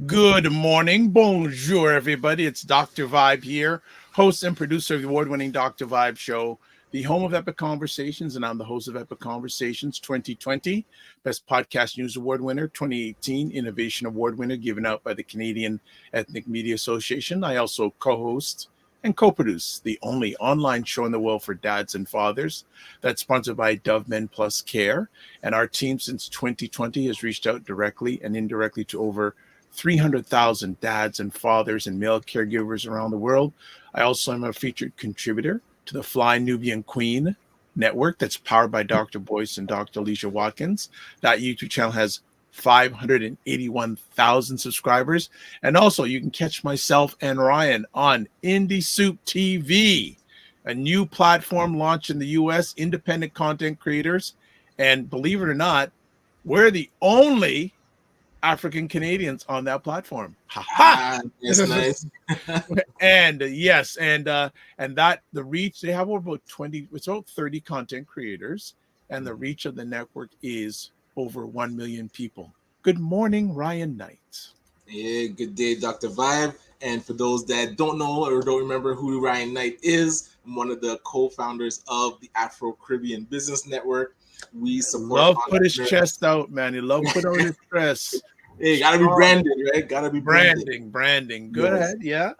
Good morning. Bonjour, everybody. It's Dr. Vibe here, host and producer of the award-winning Dr. Vibe Show, the home of Epic Conversations, and I'm the host of Epic Conversations 2020, Best Podcast News Award winner, 2018 Innovation Award winner, given out by the Canadian Ethnic Media Association. I also co-host and co-produce the only online show in the world for dads and fathers that's sponsored by Dove Men Plus Care. And our team since 2020 has reached out directly and indirectly to over 300,000 dads and fathers and male caregivers around the world. I also am a featured contributor to the Fly Nubian Queen network that's powered by Dr. Boyce and Dr. Alicia Watkins. That YouTube channel has 581,000 subscribers. And also you can catch myself and Ryan on Indie Soup TV, a new platform launched in the US, independent content creators. And believe it or not, we're the only African Canadians on that platform. That's nice. And yes, and that the reach, they have about 30 content creators, and the reach of the network is over 1 million people. Good morning, Ryan Knight. Yeah, good day, Dr. Vibe. And for those that don't know or don't remember who Ryan Knight is, I'm one of the co-founders of the Afro Caribbean Business Network. We support. Love put his chest out, man. He love put on his chest. Hey, gotta be branded, right? Gotta be branding. Go ahead, yeah.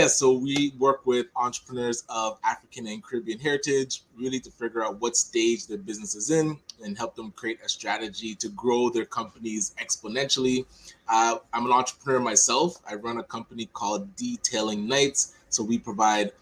So we work with entrepreneurs of African and Caribbean heritage, really to figure out what stage their business is in and help them create a strategy to grow their companies exponentially. I'm an entrepreneur myself. I run a company called Detailing Nights. So we provide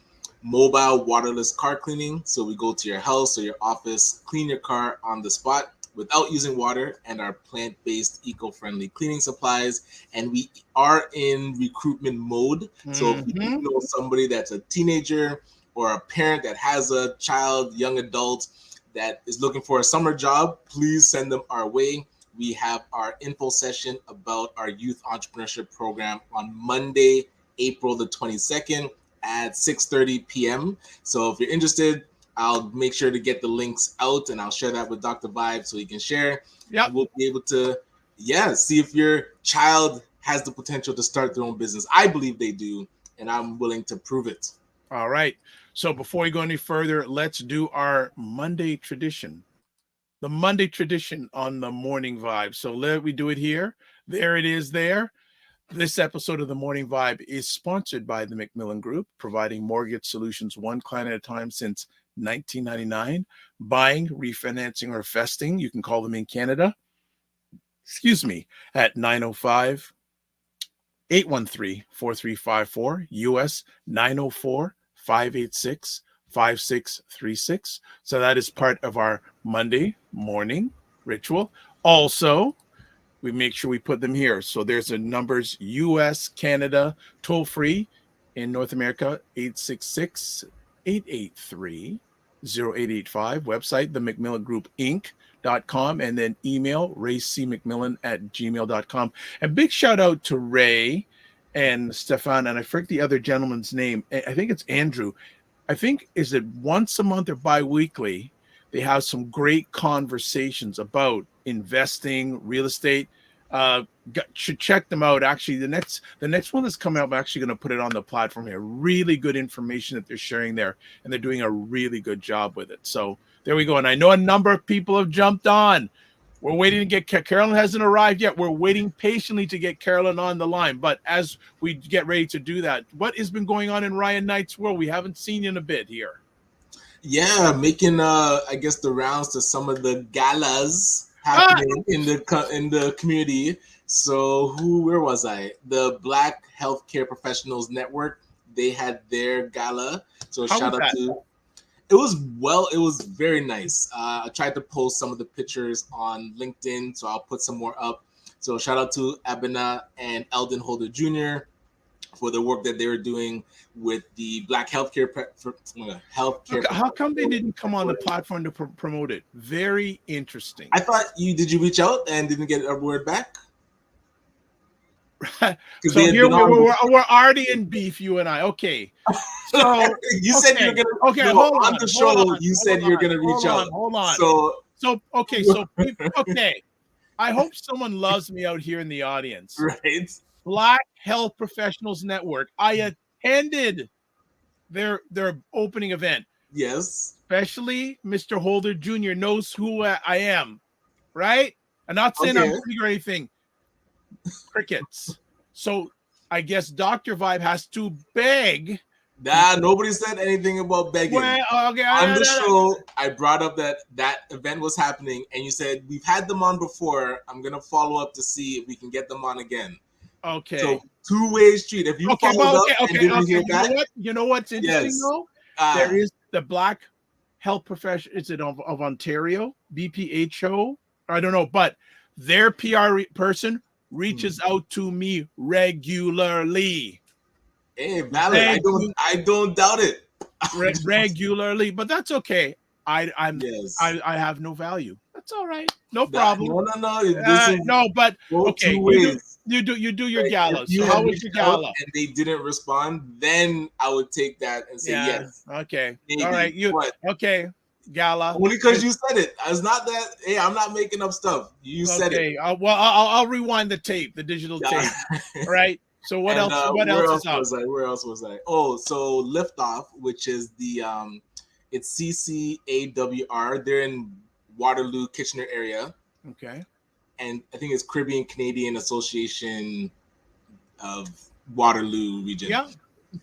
mobile waterless car cleaning. So we go to your house or your office, clean your car on the spot without using water, and our plant-based eco-friendly cleaning supplies. And we are in recruitment mode. So if you know somebody that's a teenager or a parent that has a child, young adult that is looking for a summer job, please send them our way. We have our info session about our youth entrepreneurship program on Monday, April the 22nd at 6:30 p.m. So if you're interested, I'll make sure to get the links out, and I'll share that with Dr. Vibe so he can share. Yeah, we'll be able to, see if your child has the potential to start their own business. I believe they do, and I'm willing to prove it. All right. So before we go any further, let's do our Monday tradition. The Monday tradition on the Morning Vibe. So we do it here. There it is there. This episode of the Morning Vibe is sponsored by the Macmillan Group, providing mortgage solutions one client at a time since 1999. Buying, refinancing, or investing. You can call them in Canada. At 905-813-4354, US 904-586-5636. So that is part of our Monday morning ritual. Also, we make sure we put them here. So there's the numbers US, Canada, toll free in North America, 866-883-0885. Website, the Macmillan Group Inc.com, and then email raycmcmillan@gmail.com. And big shout out to Ray and Stefan, and I forget the other gentleman's name. I think it's Andrew. I think, is it once a month or bi-weekly? They have some great conversations about investing, real estate. Should check them out. Actually, the next one that's coming up, I'm actually going to put it on the platform here. Really good information that they're sharing there, and they're doing a really good job with it. So there we go. And I know a number of people have jumped on. We're waiting to get Carolyn hasn't arrived yet. We're waiting patiently to get Carolyn on the line. But as we get ready to do that, what has been going on in Ryan Knight's world? We haven't seen you in a bit here. Yeah, making I guess the rounds to some of the galas happening in the community. So where was I? The Black Healthcare Professionals Network. They had their gala. So shout out to. It was very nice. I tried to post some of the pictures on LinkedIn, so I'll put some more up. So shout out to Abena and Eldon Holder Jr. for the work that they were doing with the Black healthcare. How come they didn't come on the platform to promote it? Very interesting. I thought did you reach out and didn't get a word back? So here we're already in beef, you and I. Okay. So you said you're gonna hold on the show. You said you're gonna reach out. Hold on. So okay. I hope someone loves me out here in the audience. Right. Black Health Professionals Network. I attended their opening event. Yes. Especially Mr. Holder Jr. knows who I am, right? I'm not saying I'm big or anything. Crickets. So I guess Dr. Vibe has to beg. Nah, nobody said anything about begging. Well, okay, on the show, I brought up that event was happening, and you said, we've had them on before. I'm going to follow up to see if we can get them on again. Okay. So, two-way street. If you followed up and didn't hear that. You know what's interesting, though? There is the Black Health Profession. Is it of Ontario? BPHO? I don't know. But their PR person reaches out to me regularly. Hey, valid. I don't doubt it. Regularly, but that's okay. I have no value. That's all right. No problem. No. But okay. You do your gala. So how was your gala? And they didn't respond. Then I would take that and say yes. Okay. Maybe. All right. Okay. Gala. Only because you said it. It's not that. Hey, I'm not making up stuff. You said it. I'll rewind the tape, the digital tape. All right. So what else? What else is up? Where else was I? Oh, so Liftoff, which is the it's CCAWR. They're in Waterloo, Kitchener area. Okay. And I think it's Caribbean Canadian Association of Waterloo region. Yeah.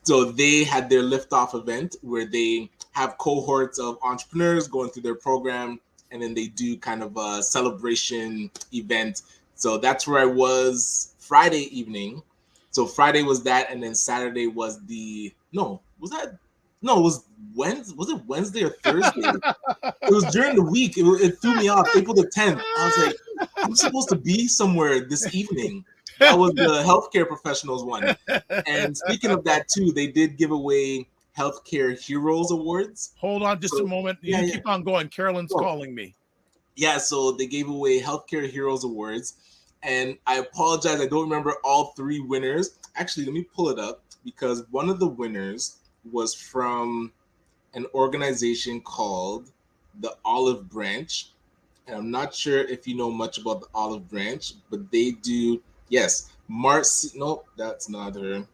So they had their Liftoff event where they have cohorts of entrepreneurs going through their program, and then they do kind of a celebration event. So that's where I was Friday evening. So Friday was that, and then Saturday was it was Wednesday. Was it Wednesday or Thursday? It was during the week. It threw me off. April the 10th. I was like, I'm supposed to be somewhere this evening. That was the healthcare professionals one. And speaking of that too, they did give away Healthcare Heroes Awards. Hold on just a moment. You keep on going. Carolyn's calling me. Yeah, so they gave away Healthcare Heroes Awards. And I apologize, I don't remember all three winners. Actually, let me pull it up, because one of the winners was from an organization called the Olive Branch. And I'm not sure if you know much about the Olive Branch, but they do, Marcy, no, that's not her.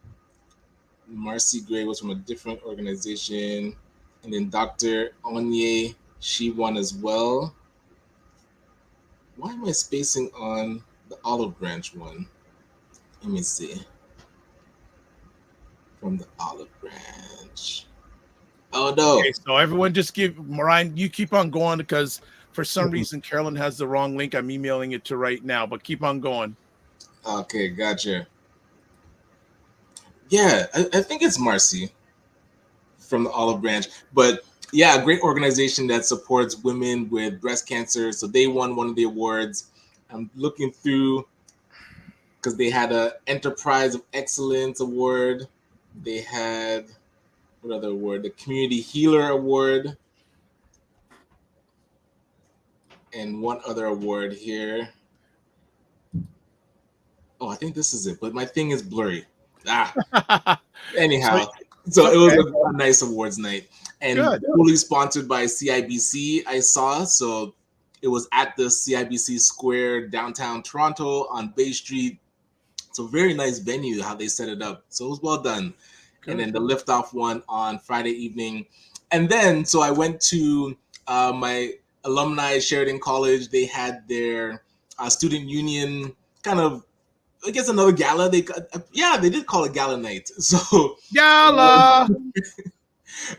Marcy Gray was from a different organization. And then Dr. Onye, she won as well. Why am I spacing on the Olive Branch one? Let me see. From the Olive Branch. Oh, no. Okay, so everyone just Ryan, you keep on going, because for some reason Carolyn has the wrong link. I'm emailing it to right now, but keep on going. Okay, gotcha. Yeah, I think it's Marcy from the Olive Branch. But yeah, a great organization that supports women with breast cancer. So they won one of the awards. I'm looking through, because they had a Enterprise of Excellence Award. They had, what other award? The Community Healer Award. And one other award here. Oh, I think this is it, but my thing is blurry. Anyhow, so it was a nice awards night, and fully sponsored by CIBC, I saw. So it was at the CIBC Square downtown Toronto on Bay Street. So very nice venue, how they set it up. So it was well done. Good. And then the Liftoff one on Friday evening. And then, so I went to my alumni Sheridan College. They had their student union kind of, I guess, another gala. They did call it gala night. So gala.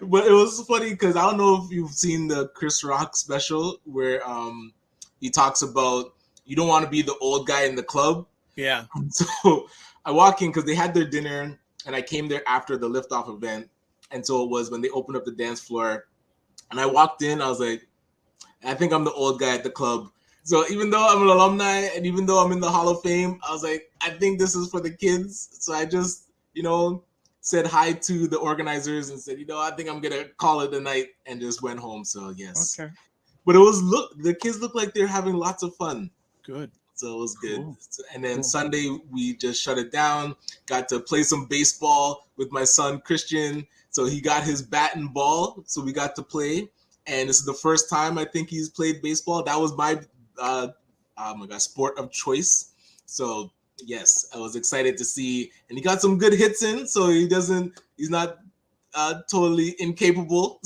But it was funny because I don't know if you've seen the Chris Rock special where he talks about you don't want to be the old guy in the club. Yeah. So I walk in because they had their dinner, and I came there after the Liftoff event. And so it was when they opened up the dance floor, and I walked in. I was like, I think I'm the old guy at the club. So even though I'm an alumni and even though I'm in the Hall of Fame, I was like, I think this is for the kids. So I just, said hi to the organizers and said, I think I'm gonna call it a night, and just went home. So yes. Okay. But the kids look like they're having lots of fun. Good. So it was good. Cool. And then Cool. Sunday we just shut it down. Got to play some baseball with my son Christian. So he got his bat and ball. So we got to play. And this is the first time I think he's played baseball. That was my sport of choice. So yes, I was excited to see, and he got some good hits in. So he's not totally incapable.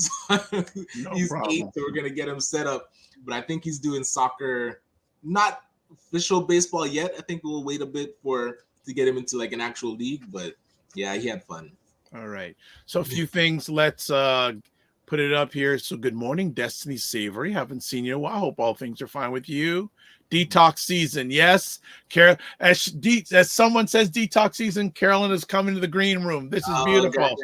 He's problem. 8, so we're gonna get him set up. But I think he's doing soccer, not official baseball yet. I think we'll wait a bit to get him into like an actual league. But yeah, he had fun. All right. So a few things. Let's put it up here. So good morning, Destiny Savory. Haven't seen you in a while. Hope all things are fine with you. Detox season. Yes. As someone says detox season, Carolyn is coming to the green room. This is beautiful.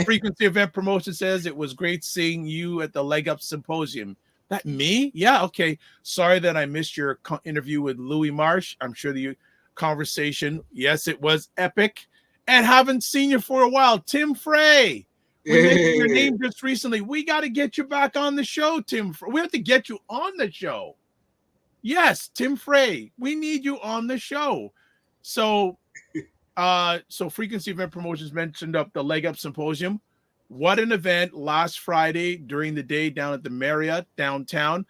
Frequency Event Promotion says it was great seeing you at the Leg Up Symposium. That me? Yeah. Okay. Sorry that I missed your interview with Louis Marsh. I'm sure the conversation. Yes, it was epic. And haven't seen you for a while. Tim Frey. We mentioned your name just recently. We got to get you back on the show, Tim. We have to get you on the show. Yes, Tim Frey. We need you on the show. So Frequency Event Promotions mentioned up the Leg Up Symposium. What an event last Friday during the day down at the Marriott downtown.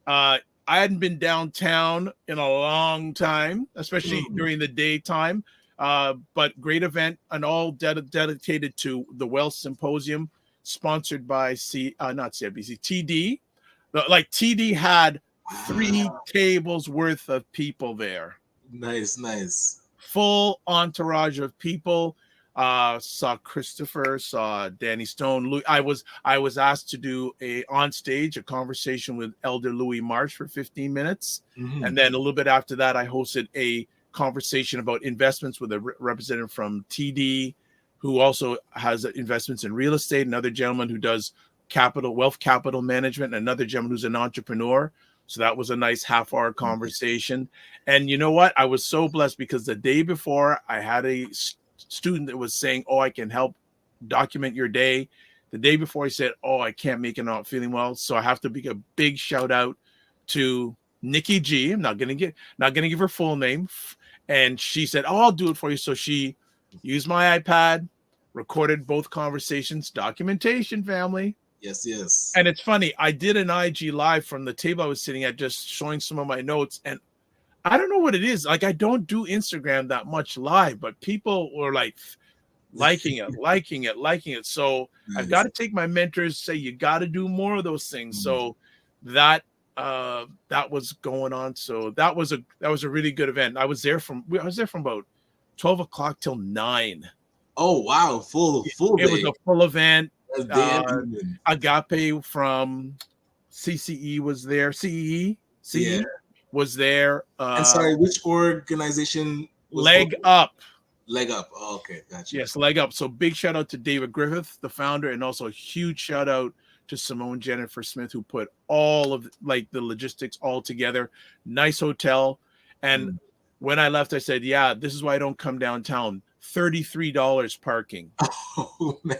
I hadn't been downtown in a long time, especially during the daytime. But great event, and all dedicated to the Wealth Symposium, sponsored by TD. Like TD had 3 tables worth of people there. Nice. Full entourage of people. Saw Christopher, saw Danny Stone. I was asked to do on stage a conversation with Elder Louis Marsh for 15 minutes, and then a little bit after that, I hosted a conversation about investments with a representative from TD, who also has investments in real estate. Another gentleman who does wealth capital management. Another gentleman who's an entrepreneur. So that was a nice half-hour conversation. And you know what? I was so blessed because the day before, I had a student that was saying, "Oh, I can help document your day." The day before, he said, "Oh, I can't make it, not feeling well." So I have to make a big shout out to Nikki G. I'm not gonna give her full name. And she said, "Oh, I'll do it for you." So she used my iPad, recorded both conversations, documentation, family. Yes. And it's funny, I did an IG live from the table I was sitting at, just showing some of my notes. And I don't know what it is. Like, I don't do Instagram that much live, but people were like liking it. So nice. I've got to take my mentors, say, you got to do more of those things. So that was going on. So that was a really good event. I was there from about 12 o'clock till 9. Oh wow, full day. It was a full event. Agape from CCE was there. CE was there. And sorry, which organization? Leg Up. Leg Up. Oh, okay, gotcha. Yes, Leg Up. So big shout out to David Griffith, the founder, and also a huge shout out to Simone Jennifer Smith, who put all of the logistics all together. Nice hotel. And when I left, I said, "Yeah, this is why I don't come downtown. $33 parking." Oh man.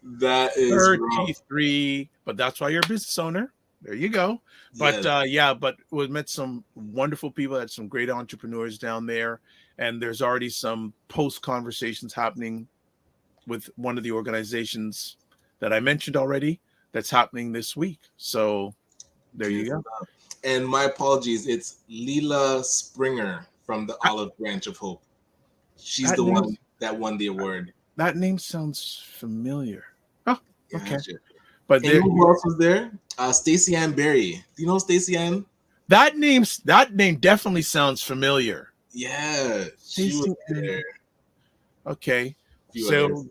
That is 33, rough. But that's why you're a business owner. There you go. But but we met some wonderful people, had some great entrepreneurs down there, and there's already some post conversations happening with one of the organizations that I mentioned already that's happening this week. So there you go. And my apologies, it's Leela Springer from the Olive Branch of Hope. She's the one that won the award. That name sounds familiar. Oh, okay. Gotcha. But who else was there? Stacey Ann Berry. Do you know Stacey Ann? That name definitely sounds familiar. Yeah, she was there. Okay. So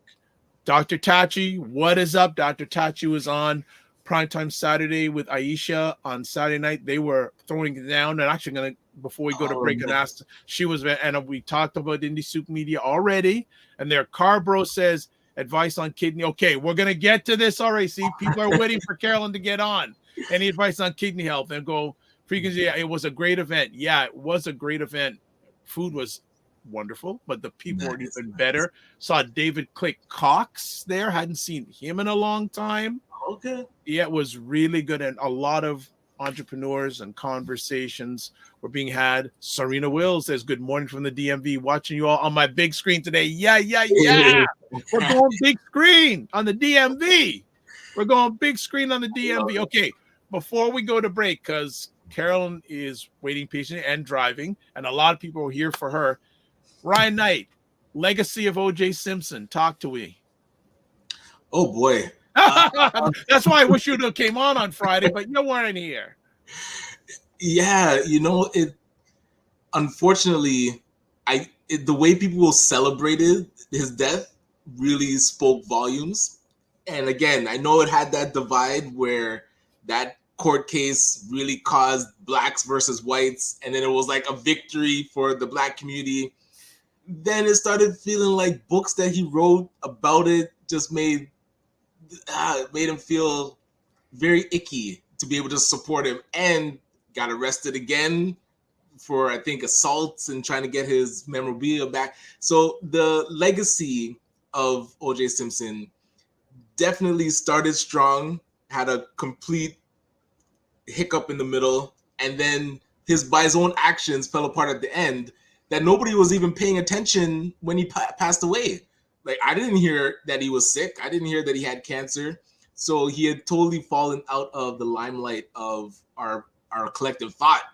Dr. Tachi, what is up? Dr. Tachi was on Primetime Saturday with Aisha on Saturday night. They were throwing it down, and actually before we go to break and ask, she was, and we talked about Indie Soup Media already, and their Carbro says advice on kidney. Okay, we're gonna get to this already. See, people are waiting for Carolyn to get on. Any advice on kidney health? And go Frequency, yeah, it was a great event. Yeah, it was a great event. Food was wonderful, but the people were even better. Saw David Click Cox there. Hadn't seen him in a long time. Okay. Yeah, it was really good, and a lot of entrepreneurs and conversations were being had. Serena Wills says, "Good morning from the DMV. Watching you all on my big screen today." Yeah. We're going big screen on the DMV. We're going big screen on the DMV. Okay, before we go to break, because Carolyn is waiting patiently and driving, and a lot of people are here for her. Ryan Knight, legacy of O.J. Simpson. Talk to me. Oh boy. That's why I wish you'd have came on Friday, but you weren't here. Yeah, it. Unfortunately, the way people celebrated his death really spoke volumes. And again, I know it had that divide where that court case really caused blacks versus whites, and then it was like a victory for the black community. Then it started feeling like books that he wrote about it just made him feel very icky to be able to support him, and got arrested again for, I think, assaults and trying to get his memorabilia back. So the legacy of O.J. Simpson definitely started strong, had a complete hiccup in the middle, and then by his own actions fell apart at the end, that nobody was even paying attention when he passed away. Like, I didn't hear that he was sick. I didn't hear that he had cancer. So he had totally fallen out of the limelight of our collective thought.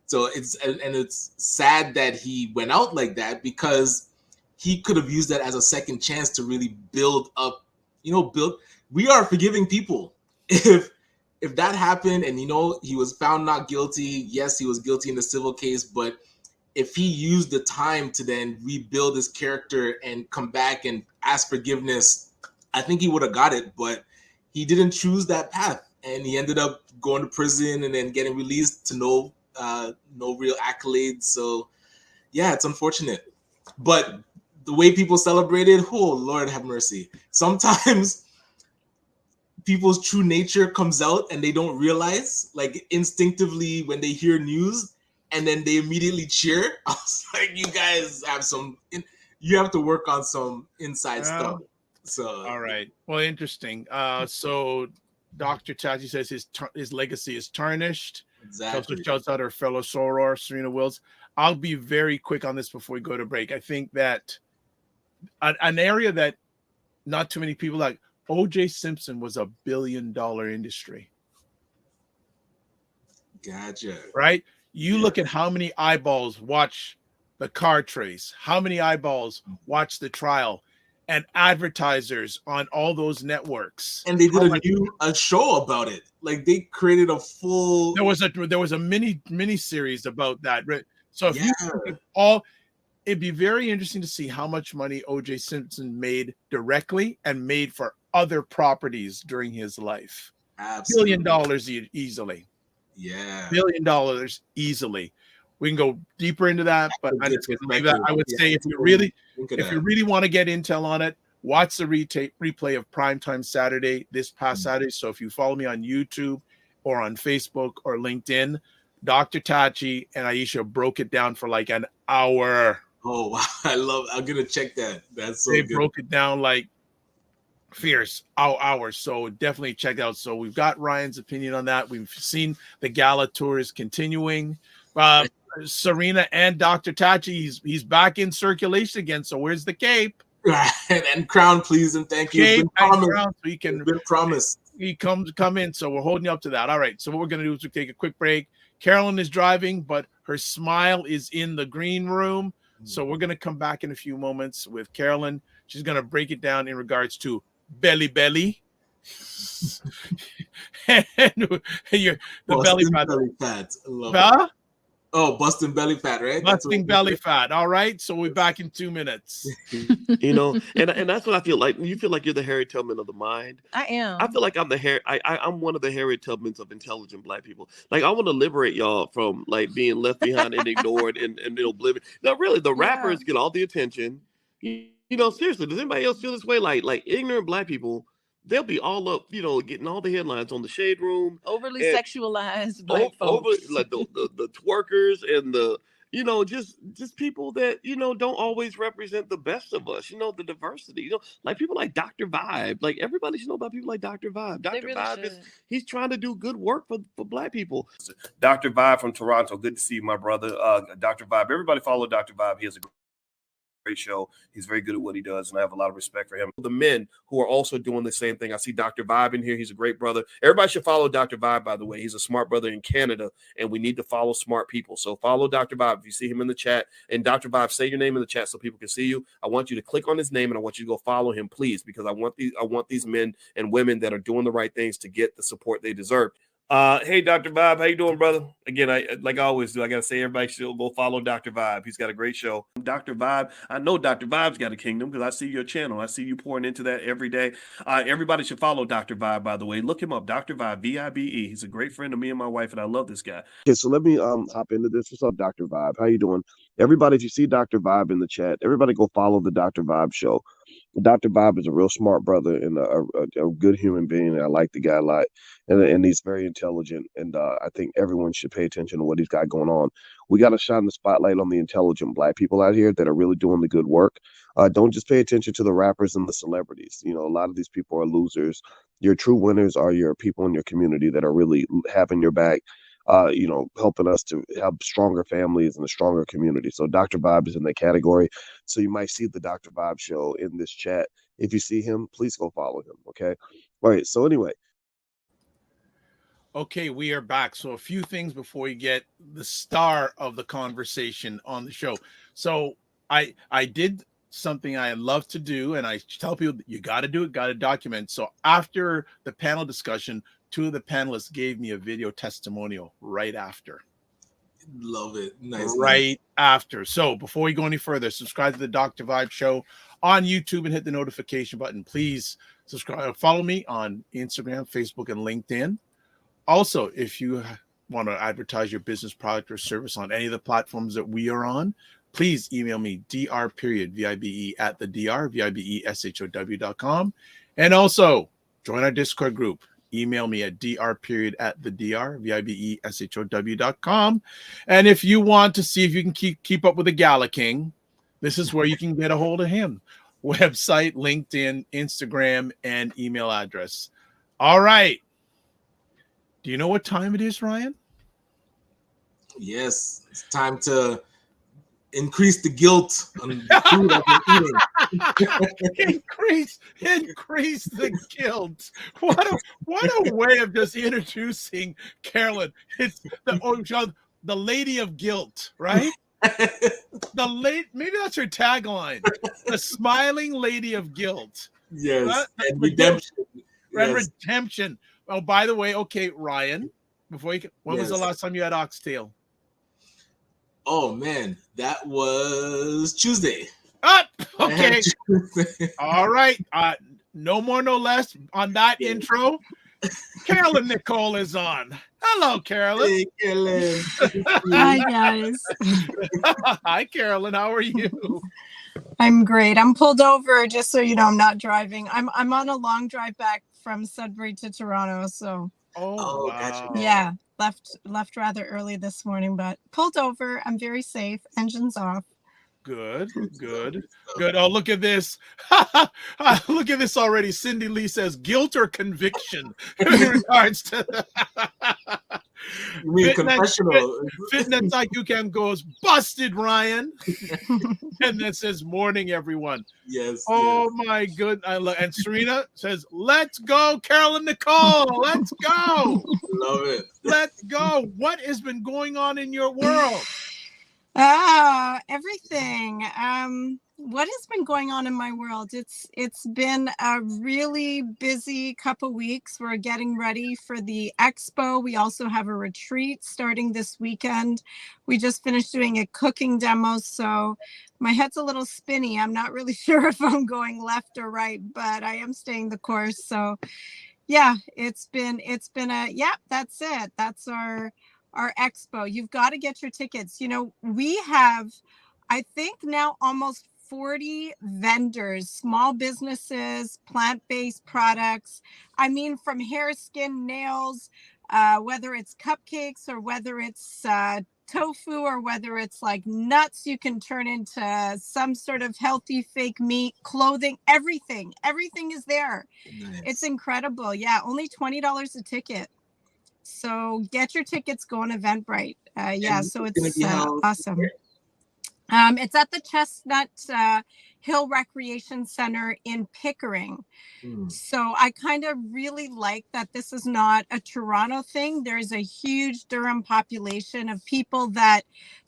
So it's sad that he went out like that, because he could have used that as a second chance to really build up, we are forgiving people. If that happened and, he was found not guilty, yes, he was guilty in the civil case, but if he used the time to then rebuild his character and come back and ask forgiveness, I think he would have got it, but he didn't choose that path. And he ended up going to prison and then getting released to no real accolades. So yeah, it's unfortunate. But the way people celebrated, oh, Lord have mercy. Sometimes people's true nature comes out and they don't realize, like, instinctively when they hear news, and then they immediately cheer. I was like, you guys have you have to work on some inside stuff. So all right. Well, interesting. So Dr. Tachi says his legacy is tarnished. Exactly. Also shouts out our fellow soror, Serena Wills. I'll be very quick on this before we go to break. I think that an area that not too many people like, O.J. Simpson was $1 billion industry. Gotcha. Right? You look at how many eyeballs watch the car trace, how many eyeballs watch the trial, and advertisers on all those networks. And they did a show about it. Like, they created a full. There was a mini series about that. Right? So if you look at it'd be very interesting to see how much money O.J. Simpson made directly and made for other properties during his life. Absolutely. $1 billion easily. Yeah. $1 billion easily. We can go deeper into that, but I would say if you really want to get intel on it, watch the replay of Primetime Saturday, this past Saturday. So if you follow me on YouTube or on Facebook or LinkedIn, Dr. Tachi and Aisha broke it down for like an hour. Oh, wow. I'm going to check that. That's so they good. Broke it down like fierce hours. So definitely check out. So we've got Ryan's opinion on that. We've seen the gala tour is continuing. Serena and Dr. Tachi, he's back in circulation again. So where's the cape? And crown, please, and thank you. Cape and crown, so he can. It's been promised. He come in. So we're holding you up to that. All right. So what we're gonna do is we take a quick break. Carolyn is driving, but her smile is in the green room. So we're gonna come back in a few moments with Carolyn. She's gonna break it down in regards to belly. And the belly fat. I love it. Oh, busting belly fat, right? Busting belly fat. All right. So we're back in 2 minutes. And that's what I feel like. You feel like you're the Harriet Tubman of the mind. I am. I feel like I'm one of the Harriet Tubmans of intelligent Black people. Like, I want to liberate y'all from like being left behind and ignored and oblivion. No, really, the rappers get all the attention. Seriously, does anybody else feel this way? Like ignorant Black people they'll be all up, getting all the headlines on the Shade Room. Overly sexualized black Over folks. like the twerkers and the just people that don't always represent the best of us, the diversity, like people like Dr. Vibe. Like everybody should know about people like Dr. Vibe. Dr. Really Vibe should. he's trying to do good work for black people. Dr. Vibe from Toronto, good to see you, my brother. Dr. Vibe, everybody follow Dr. Vibe. He has a great show. He's very good at what he does, and I have a lot of respect for him. The men who are also doing the same thing. I see Dr. Vibe in here. He's a great brother. Everybody should follow Dr. Vibe, by the way. He's a smart brother in Canada, and we need to follow smart people. So follow Dr. Vibe. If you see him in the chat, and Dr. Vibe, say your name in the chat so people can see you. I want you to click on his name, and I want you to go follow him, please, because I want these men and women that are doing the right things to get the support they deserve. Hey, Dr. Vibe, how you doing, brother? Again, like I always do, I got to say everybody should go follow Dr. Vibe. He's got a great show. Dr. Vibe, I know Dr. Vibe's got a kingdom because I see your channel. I see you pouring into that every day. Everybody should follow Dr. Vibe, by the way. Look him up, Dr. Vibe, V-I-B-E. He's a great friend of me and my wife, and I love this guy. Okay, so let me hop into this. What's up, Dr. Vibe? How you doing? Everybody, if you see Dr. Vibe in the chat, everybody go follow the Dr. Vibe show. Dr. Bob is a real smart brother and a good human being. I like the guy a lot, and he's very intelligent. And I think everyone should pay attention to what he's got going on. We got to shine the spotlight on the intelligent black people out here that are really doing the good work. Don't just pay attention to the rappers and the celebrities. A lot of these people are losers. Your true winners are your people in your community that are really having your back. Helping us to have stronger families and a stronger community. So Dr. Vibe is in that category. So you might see the Dr. Vibe show in this chat. If you see him, please go follow him. Okay. All right. So anyway. Okay, we are back. So a few things before you get the star of the conversation on the show. So I did something I love to do, and I tell people that you got to do it, got to document. So after the panel discussion, two of the panelists gave me a video testimonial right after. Love it. Nice. Right after. So before we go any further, subscribe to the Dr. Vibe Show on YouTube and hit the notification button. Please subscribe. Follow me on Instagram, Facebook, and LinkedIn. Also, if you want to advertise your business, product, or service on any of the platforms that we are on, please email me, dr.vibe at the dr.vibeshow.com. And also join our Discord group. Email me at dr at the dr.vibeshow.com. And if you want to see if you can keep up with the Gala King, this is where you can get a hold of him. Website, LinkedIn, Instagram, and email address. All right. Do you know what time it is, Ryan? Yes. It's time to increase the guilt on the food I've been eating. increase the guilt. What a way of just introducing Carolyn. It's the lady of guilt, right? Maybe that's her tagline. The smiling lady of guilt. Yes. And redemption. And redemption. Oh, by the way, okay, Ryan, when was the last time you had oxtail? Oh man, that was Tuesday. Okay. All right. No more, no less on that intro. Carolyn Nichol is on. Hello, Carolyn. Hey, Carolyn. Hi, guys. Hi, Carolyn. How are you? I'm great. I'm pulled over, just so you know, I'm not driving. I'm on a long drive back from Sudbury to Toronto, so. Oh, wow. Gotcha. Yeah, left rather early this morning, but pulled over. I'm very safe. Engines off. Good. Oh, look at this. Look at this already. Cindy Lee says guilt or conviction in regards to you mean confessional. Fitness IQ Cam goes, busted, Ryan. And then says, morning, everyone. Yes. Oh, yes. my good. And Serena says, let's go, Carolyn Nichol. Let's go. Love it. Let's go. What has been going on in your world? Everything. What has been going on in my world? It's been a really busy couple weeks. We're getting ready for the expo. We also have a retreat starting this weekend. We just finished doing a cooking demo, so my head's a little spinny. I'm not really sure if I'm going left or right, but I am staying the course. So yeah, that's it. That's our expo. You've got to get your tickets. We have, I think now, almost 40 vendors, small businesses, plant-based products. I mean, from hair, skin, nails, whether it's cupcakes or whether it's tofu or whether it's like nuts you can turn into some sort of healthy fake meat, clothing, everything is there. Nice. It's incredible. Yeah, only $20 a ticket. So get your tickets, go on Eventbrite. Yeah, so it's awesome. It's at the Chestnut Hill Recreation Center in Pickering. So I kind of really like that this is not a Toronto thing. There's a huge Durham population of people that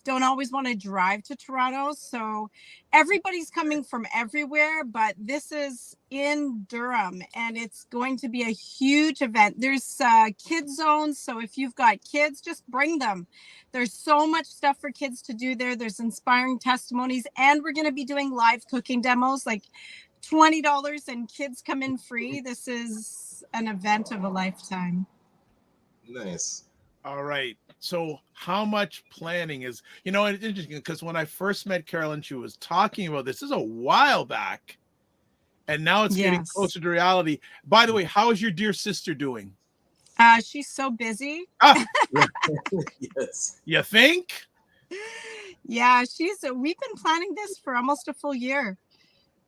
don't always want to drive to Toronto. So everybody's coming from everywhere, but this is in Durham and it's going to be a huge event. There's kid zones. So if you've got kids, just bring them. There's so much stuff for kids to do there. There's inspiring testimonies, and we're going to be doing live cooking demos, like $20 and kids come in free. This is an event of a lifetime. Nice. All right. So how much planning is, it's interesting because when I first met Carolyn, she was talking about this is a while back. And now it's getting closer to reality. By the way, how is your dear sister doing? She's so busy. Yes. You think? Yeah, we've been planning this for almost a full year.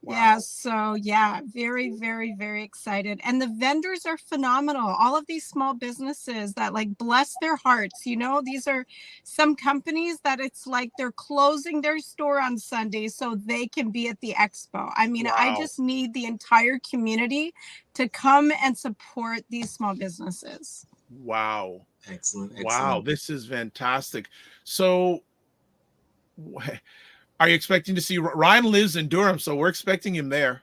Wow. Yeah, so yeah, very, very, very excited. And the vendors are phenomenal. All of these small businesses that like bless their hearts, these are some companies that it's like they're closing their store on Sunday so they can be at the expo. I mean, I just need the entire community to come and support these small businesses. Wow. Excellent. Wow, this is fantastic. So are you expecting to see Ryan lives in Durham, so we're expecting him there.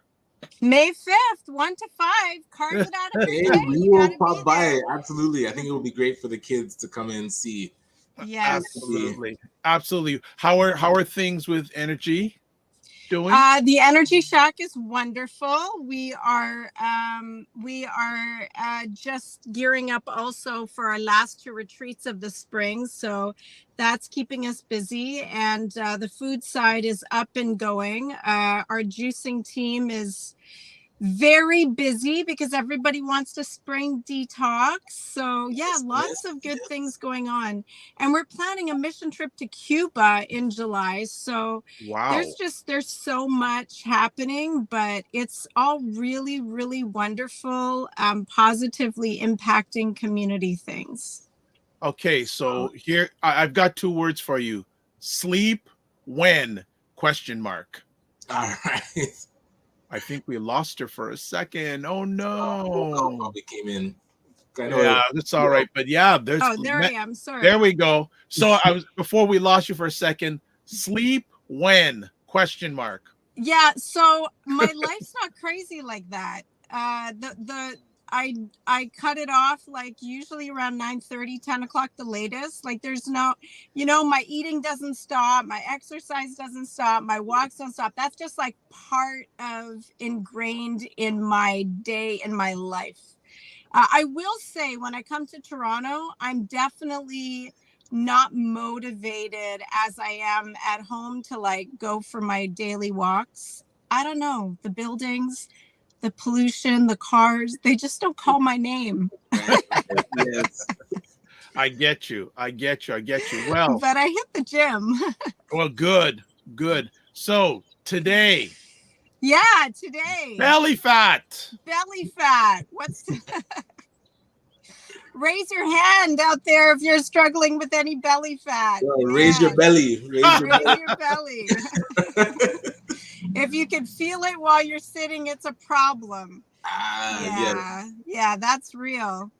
May 5th, 1 to 5. Carve it out of Hey, your day. we will pop by. Absolutely. I think it will be great for the kids to come in and see. Yes. Absolutely. How are things with energy doing? The Energy Shack is wonderful. We are just gearing up also for our last 2 retreats of the spring. So that's keeping us busy. And the food side is up and going. Our juicing team is very busy because everybody wants to spring detox. So yeah, lots of good things going on. And we're planning a mission trip to Cuba in July. So there's so much happening, but it's all really, really wonderful, positively impacting community things. Okay, so here I've got 2 words for you. Sleep when? ? All right. I think we lost her for a second. Oh no! Probably came in. Yeah, that's all right. But yeah, there's. Oh, there I am. Sorry. There we go. So before we lost you for a second. Sleep when ? Yeah. So my life's not crazy like that. I cut it off like usually around 9:30, 10 o'clock, the latest. Like there's no, my eating doesn't stop. My exercise doesn't stop. My walks don't stop. That's just like part of ingrained in my day, in my life. I will say when I come to Toronto, I'm definitely not motivated as I am at home to like go for my daily walks. I don't know, the buildings, the pollution, the cars, they just don't call my name. Yes. I get you. Well, but I hit the gym. Well, good. So today. Yeah, today. Belly fat. What's raise your hand out there if you're struggling with any belly fat. Raise your belly. Raise your belly. If you can feel it while you're sitting, it's a problem. Yeah, that's real.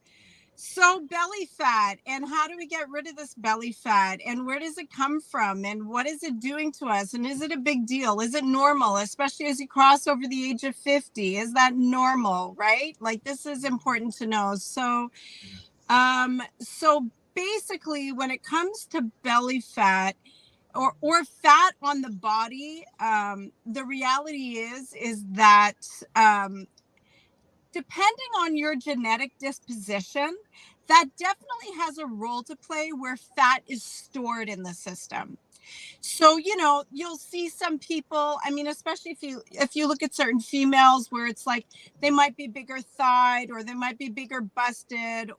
So belly fat, and how do we get rid of this belly fat, and where does it come from, and what is it doing to us, and is it a big deal? Is it normal, especially as you cross over the age of 50? Is that normal, right? Like this is important to know. So basically when it comes to belly fat or fat on the body, the reality is that depending on your genetic disposition, that definitely has a role to play where fat is stored in the system. So, you'll see some people, I mean, especially if you look at certain females where it's like they might be bigger thighed or they might be bigger busted,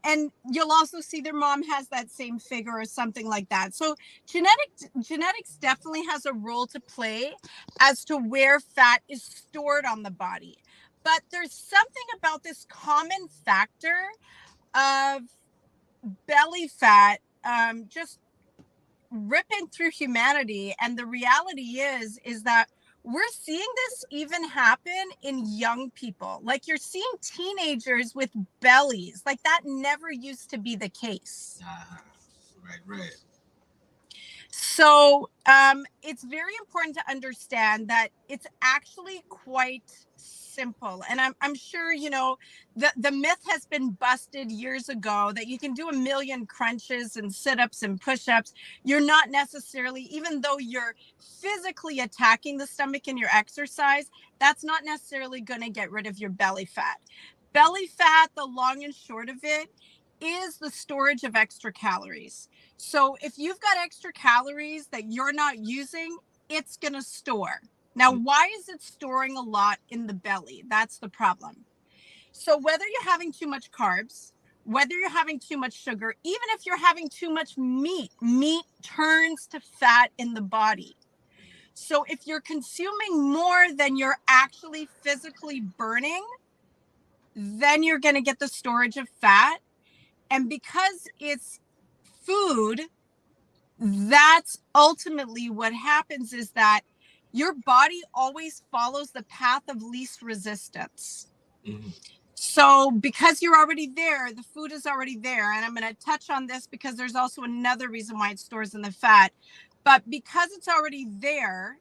and you'll also see their mom has that same figure or something like that. So genetics definitely has a role to play as to where fat is stored on the body. But there's something about this common factor of belly fat just ripping through humanity. And the reality is that we're seeing this even happen in young people. Like, you're seeing teenagers with bellies. Like, that never used to be the case. Right. So it's very important to understand that it's actually quite simple. And I'm sure, the myth has been busted years ago that you can do 1 million crunches and sit-ups and push-ups. You're not necessarily, even though you're physically attacking the stomach in your exercise, that's not necessarily going to get rid of your belly fat. Belly fat, the long and short of it, is the storage of extra calories. So if you've got extra calories that you're not using, it's going to store. Now, why is it storing a lot in the belly? That's the problem. So whether you're having too much carbs, whether you're having too much sugar, even if you're having too much meat turns to fat in the body. So if you're consuming more than you're actually physically burning, then you're going to get the storage of fat. And because it's food, that's ultimately what happens, is that your body always follows the path of least resistance. Mm-hmm. So because you're already there, the food is already there. And I'm going to touch on this because there's also another reason why it stores in the fat. But because it's already there,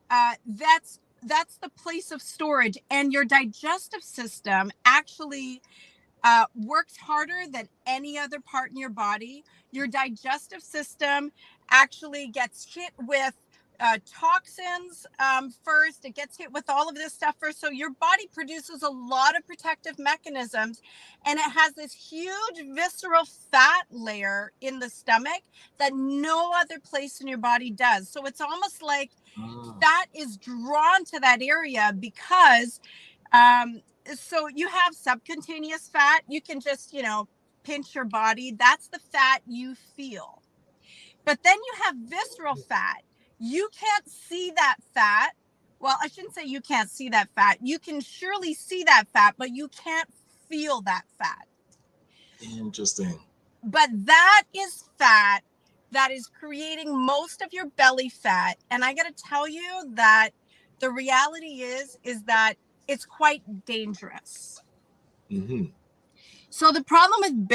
that's the place of storage. And your digestive system actually works harder than any other part in your body. Your digestive system actually gets hit with toxins first. It gets hit with all of this stuff first. So your body produces a lot of protective mechanisms, and it has this huge visceral fat layer in the stomach that no other place in your body does. So it's almost like fat is drawn to that area because so you have subcutaneous fat. You can just, pinch your body. That's the fat you feel. But then you have visceral fat. You can't see that fat. Well, I shouldn't say you can't see that fat. You can surely see that fat, but you can't feel that fat. Interesting. But that is fat that is creating most of your belly fat. And I got to tell you that the reality is that it's quite dangerous. Mm-hmm. So the problem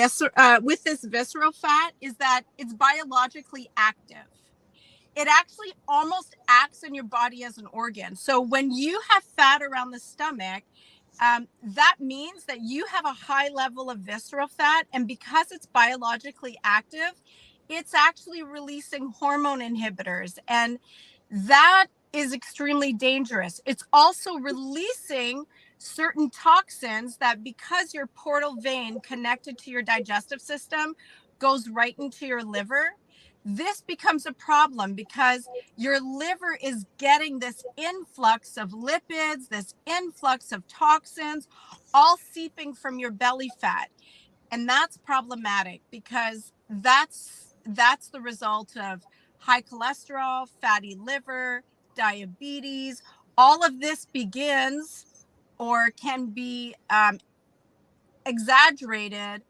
with this visceral fat is that it's biologically active. It actually almost acts in your body as an organ. So when you have fat around the stomach, that means that you have a high level of visceral fat. And because it's biologically active, it's actually releasing hormone inhibitors. And that is extremely dangerous. It's also releasing certain toxins that, because your portal vein connected to your digestive system goes right into your liver, this becomes a problem because your liver is getting this influx of lipids, this influx of toxins, all seeping from your belly fat. And that's problematic because that's the result of high cholesterol, fatty liver, diabetes. All of this begins or can be exaggerated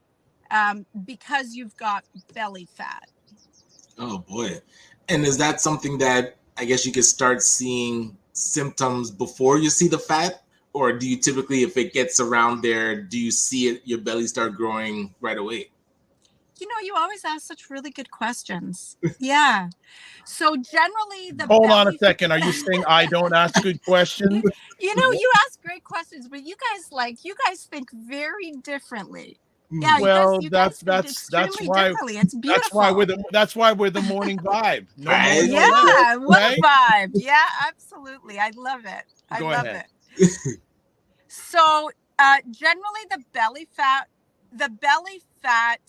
because you've got belly fat. Oh boy. And is that something that I guess you could start seeing symptoms before you see the fat? Or do you typically, if it gets around there, do you see it, your belly start growing right away? You always ask such really good questions. Yeah. So generally Hold on a second. Are you saying I don't ask good questions? You ask great questions, but you guys think very differently. Yeah, well, you guys think that's extremely why differently. It's beautiful. That's why we're the morning vibe. No Right? more, no Yeah, less, what right? a vibe. Yeah, absolutely. I love it. Go love ahead. it. So generally the belly fat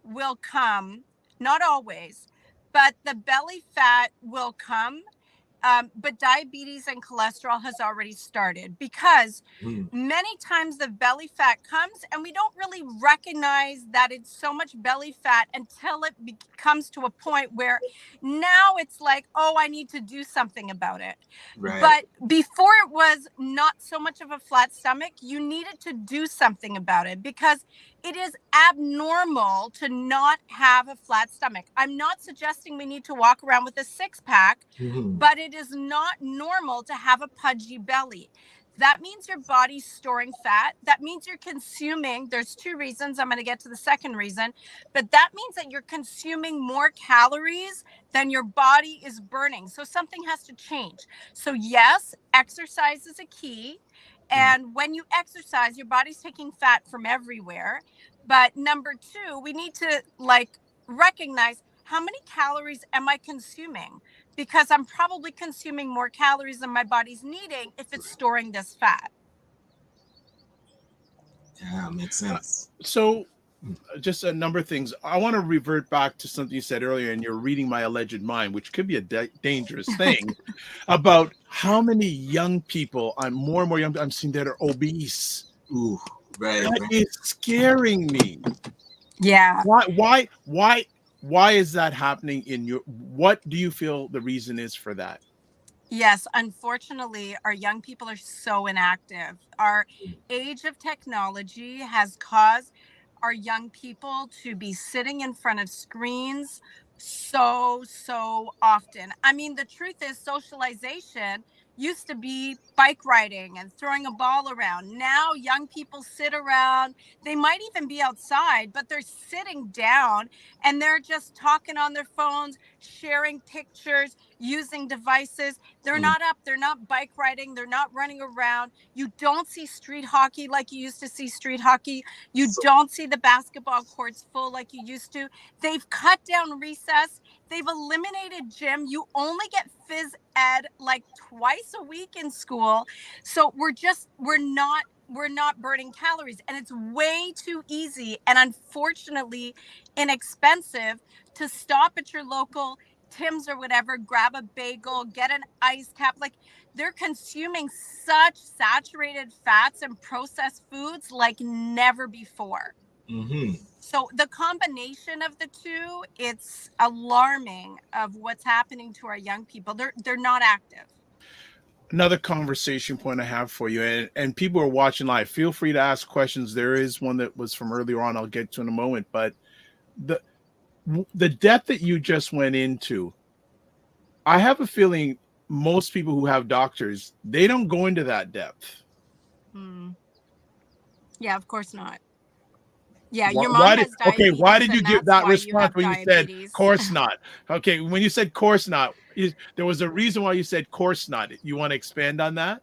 will come, not always, but the belly fat will come. But diabetes and cholesterol has already started, because many times the belly fat comes and we don't really recognize that it's so much belly fat until it comes to a point where now it's like, oh, I need to do something about it. Right. But before, it was not so much of a flat stomach. You needed to do something about it, because it is abnormal to not have a flat stomach. I'm not suggesting we need to walk around with a six-pack, but it is not normal to have a pudgy belly. That means your body's storing fat. That means you're consuming, there's two reasons. I'm going to get to the second reason, but that means that you're consuming more calories than your body is burning. So something has to change. So yes, exercise is a key. And when you exercise, your body's taking fat from everywhere. But number two, we need to recognize, how many calories am I consuming? Because I'm probably consuming more calories than my body's needing if it's storing this fat. Yeah, makes sense. So just a number of things. I want to revert back to something you said earlier, and you're reading my alleged mind, which could be a dangerous thing, about how many young people, more and more young, I'm seeing that are obese. Ooh, right. That is scaring me. Yeah. Why is that happening what do you feel the reason is for that? Yes, unfortunately, our young people are so inactive. Our age of technology has caused our young people to be sitting in front of screens so often. I mean, the truth is, socialization used to be bike riding and throwing a ball around. Now young people sit around. They might even be outside, but they're sitting down and they're just talking on their phones, sharing pictures, using devices. They're not up. They're not bike riding. They're not running around. You don't see street hockey like you used to see street hockey. You don't see the basketball courts full like you used to. They've cut down recess. They've eliminated gym. You only get phys ed like twice a week in school. So we're not burning calories, and it's way too easy and unfortunately inexpensive to stop at your local Tim's or whatever, grab a bagel, get an ice cap. Like, they're consuming such saturated fats and processed foods like never before. So the combination of the two, it's alarming of what's happening to our young people. They're not active. Another conversation point I have for you, and people are watching live, feel free to ask questions. There is one that was from earlier on, I'll get to in a moment, but the depth that you just went into, I have a feeling most people who have doctors, they don't go into that depth. Yeah, of course not. Yeah, your mom has diabetes. Okay, why did you give that response when you said, course not? Okay, when you said course not, there was a reason why you said course not. You want to expand on that?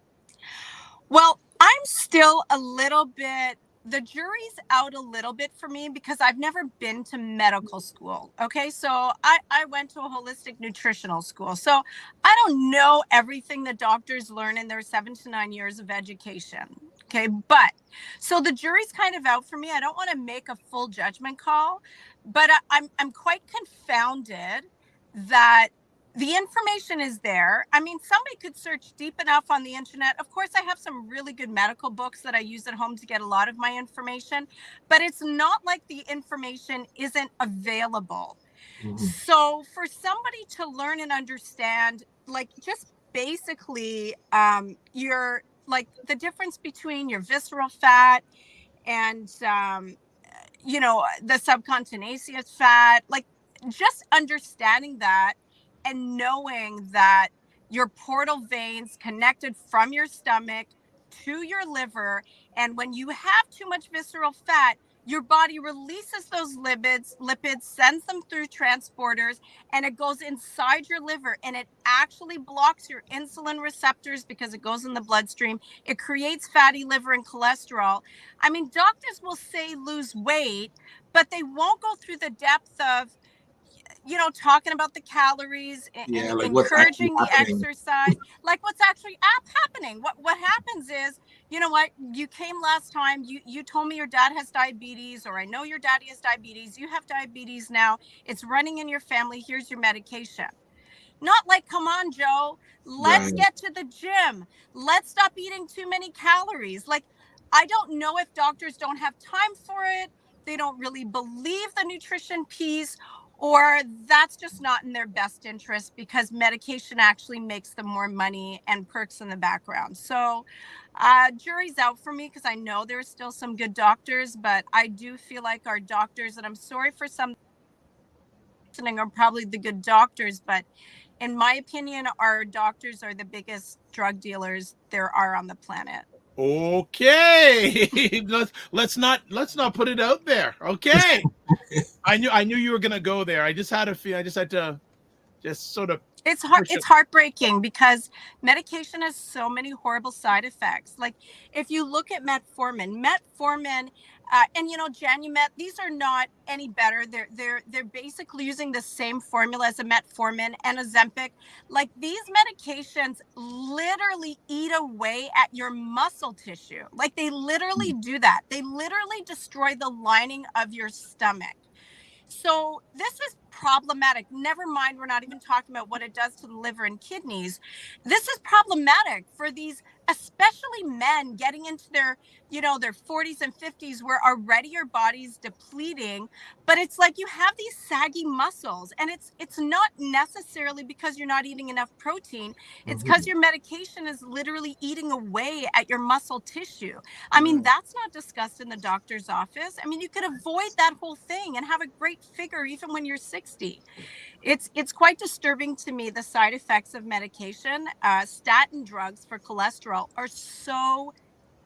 Well, I'm still a little bit, the jury's out a little bit for me, because I've never been to medical school. Okay, so I went to a holistic nutritional school. So I don't know everything that doctors learn in their 7 to 9 years of education. Okay, but so the jury's kind of out for me. I don't want to make a full judgment call, but I'm quite confounded that the information is there. I mean, somebody could search deep enough on the internet. Of course, I have some really good medical books that I use at home to get a lot of my information, but it's not like the information isn't available. So for somebody to learn and understand, like, just basically your, like, the difference between your visceral fat and the subcutaneous fat, like, just understanding that and knowing that your portal veins connected from your stomach to your liver, and when you have too much visceral fat, your body releases those lipids, sends them through transporters, and it goes inside your liver, and it actually blocks your insulin receptors because it goes in the bloodstream. It creates fatty liver and cholesterol. I mean, doctors will say lose weight, but they won't go through the depth of, talking about the calories and encouraging the exercise, like what's actually happening. What happens is, you know what, you came last time, you told me your dad has diabetes, or I know your daddy has diabetes, you have diabetes now, it's running in your family, here's your medication. Not like, come on, Joe, let's Right. get to the gym. Let's stop eating too many calories. Like, I don't know if doctors don't have time for it. They don't really believe the nutrition piece, or that's just not in their best interest, because medication actually makes them more money and perks in the background. So jury's out for me, because I know there's still some good doctors, but I do feel like our doctors, and I'm sorry for some listening, are probably the good doctors, but in my opinion, our doctors are the biggest drug dealers there are on the planet. Okay. let's not put it out there. Okay. I knew you were gonna go there. I just had a feel. I just had to just sort of. It's heartbreaking, because medication has so many horrible side effects. Like, if you look at metformin, and Janumet, these are not any better. They're basically using the same formula as a metformin and Ozempic. Like, these medications literally eat away at your muscle tissue. Like, they literally do that. They literally destroy the lining of your stomach. So this is problematic. Never mind, we're not even talking about what it does to the liver and kidneys. This is problematic for these, especially men getting into their 40s and 50s, where already your body's depleting, but it's like you have these saggy muscles, and it's not necessarily because you're not eating enough protein. It's because your medication is literally eating away at your muscle tissue. I mean, that's not discussed in the doctor's office. I mean, you could avoid that whole thing and have a great figure even when you're 60. It's quite disturbing to me, the side effects of medication. Statin drugs for cholesterol are so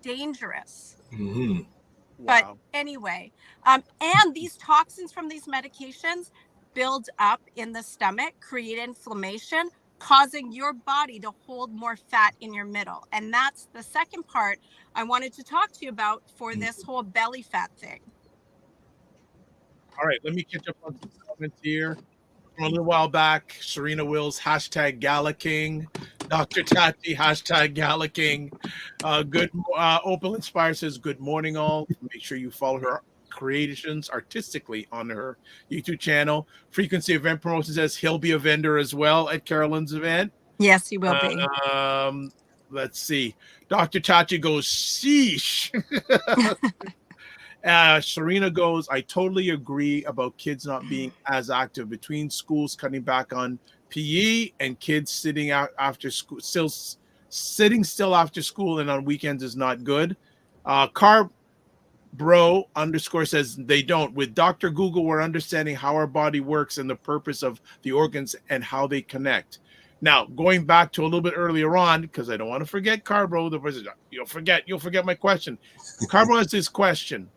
dangerous. Mm-hmm. But Wow. anyway, and these toxins from these medications build up in the stomach, create inflammation, causing your body to hold more fat in your middle. And that's the second part I wanted to talk to you about for this whole belly fat thing. All right, let me catch up on some comments here. From a little while back, Serena Wills, hashtag Gala King. Dr. Tati, hashtag Gala King. Opal Inspire says, good morning, all. Make sure you follow her creations artistically on her YouTube channel. Frequency Event Promotion says he'll be a vendor as well at Carolyn's event. Yes, he will be. Let's see. Dr. Tati goes, sheesh. Serena goes, I totally agree about kids not being as active between schools, cutting back on PE, and kids sitting out after school, sitting still after school and on weekends is not good. Car Bro _ says they don't. With Dr. Google, we're understanding how our body works and the purpose of the organs and how they connect. Now, going back to a little bit earlier on, because I don't want to forget Carbro, you'll forget my question. Carbro has this question.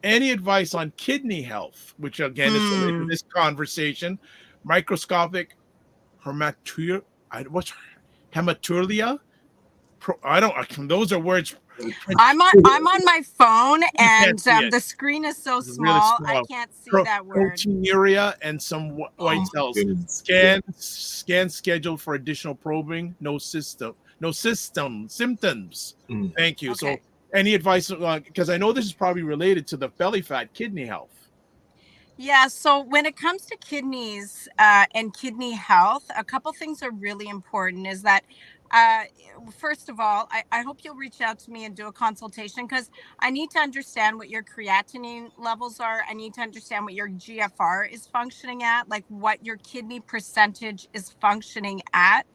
Any advice on kidney health, which again is related to this conversation? Microscopic hematuria. Those are words. I'm on my phone, and the screen is so small, really I can't see that word. Proteinuria and some white cells. Scan scheduled for additional probing. No symptoms. Thank you. Okay. So any advice? Because I know this is probably related to the belly fat, kidney health. Yeah, so when it comes to kidneys and kidney health, a couple things are really important. Is that first of all, I hope you'll reach out to me and do a consultation, because I need to understand what your creatinine levels are. I need to understand what your GFR is functioning at, like what your kidney percentage is functioning at.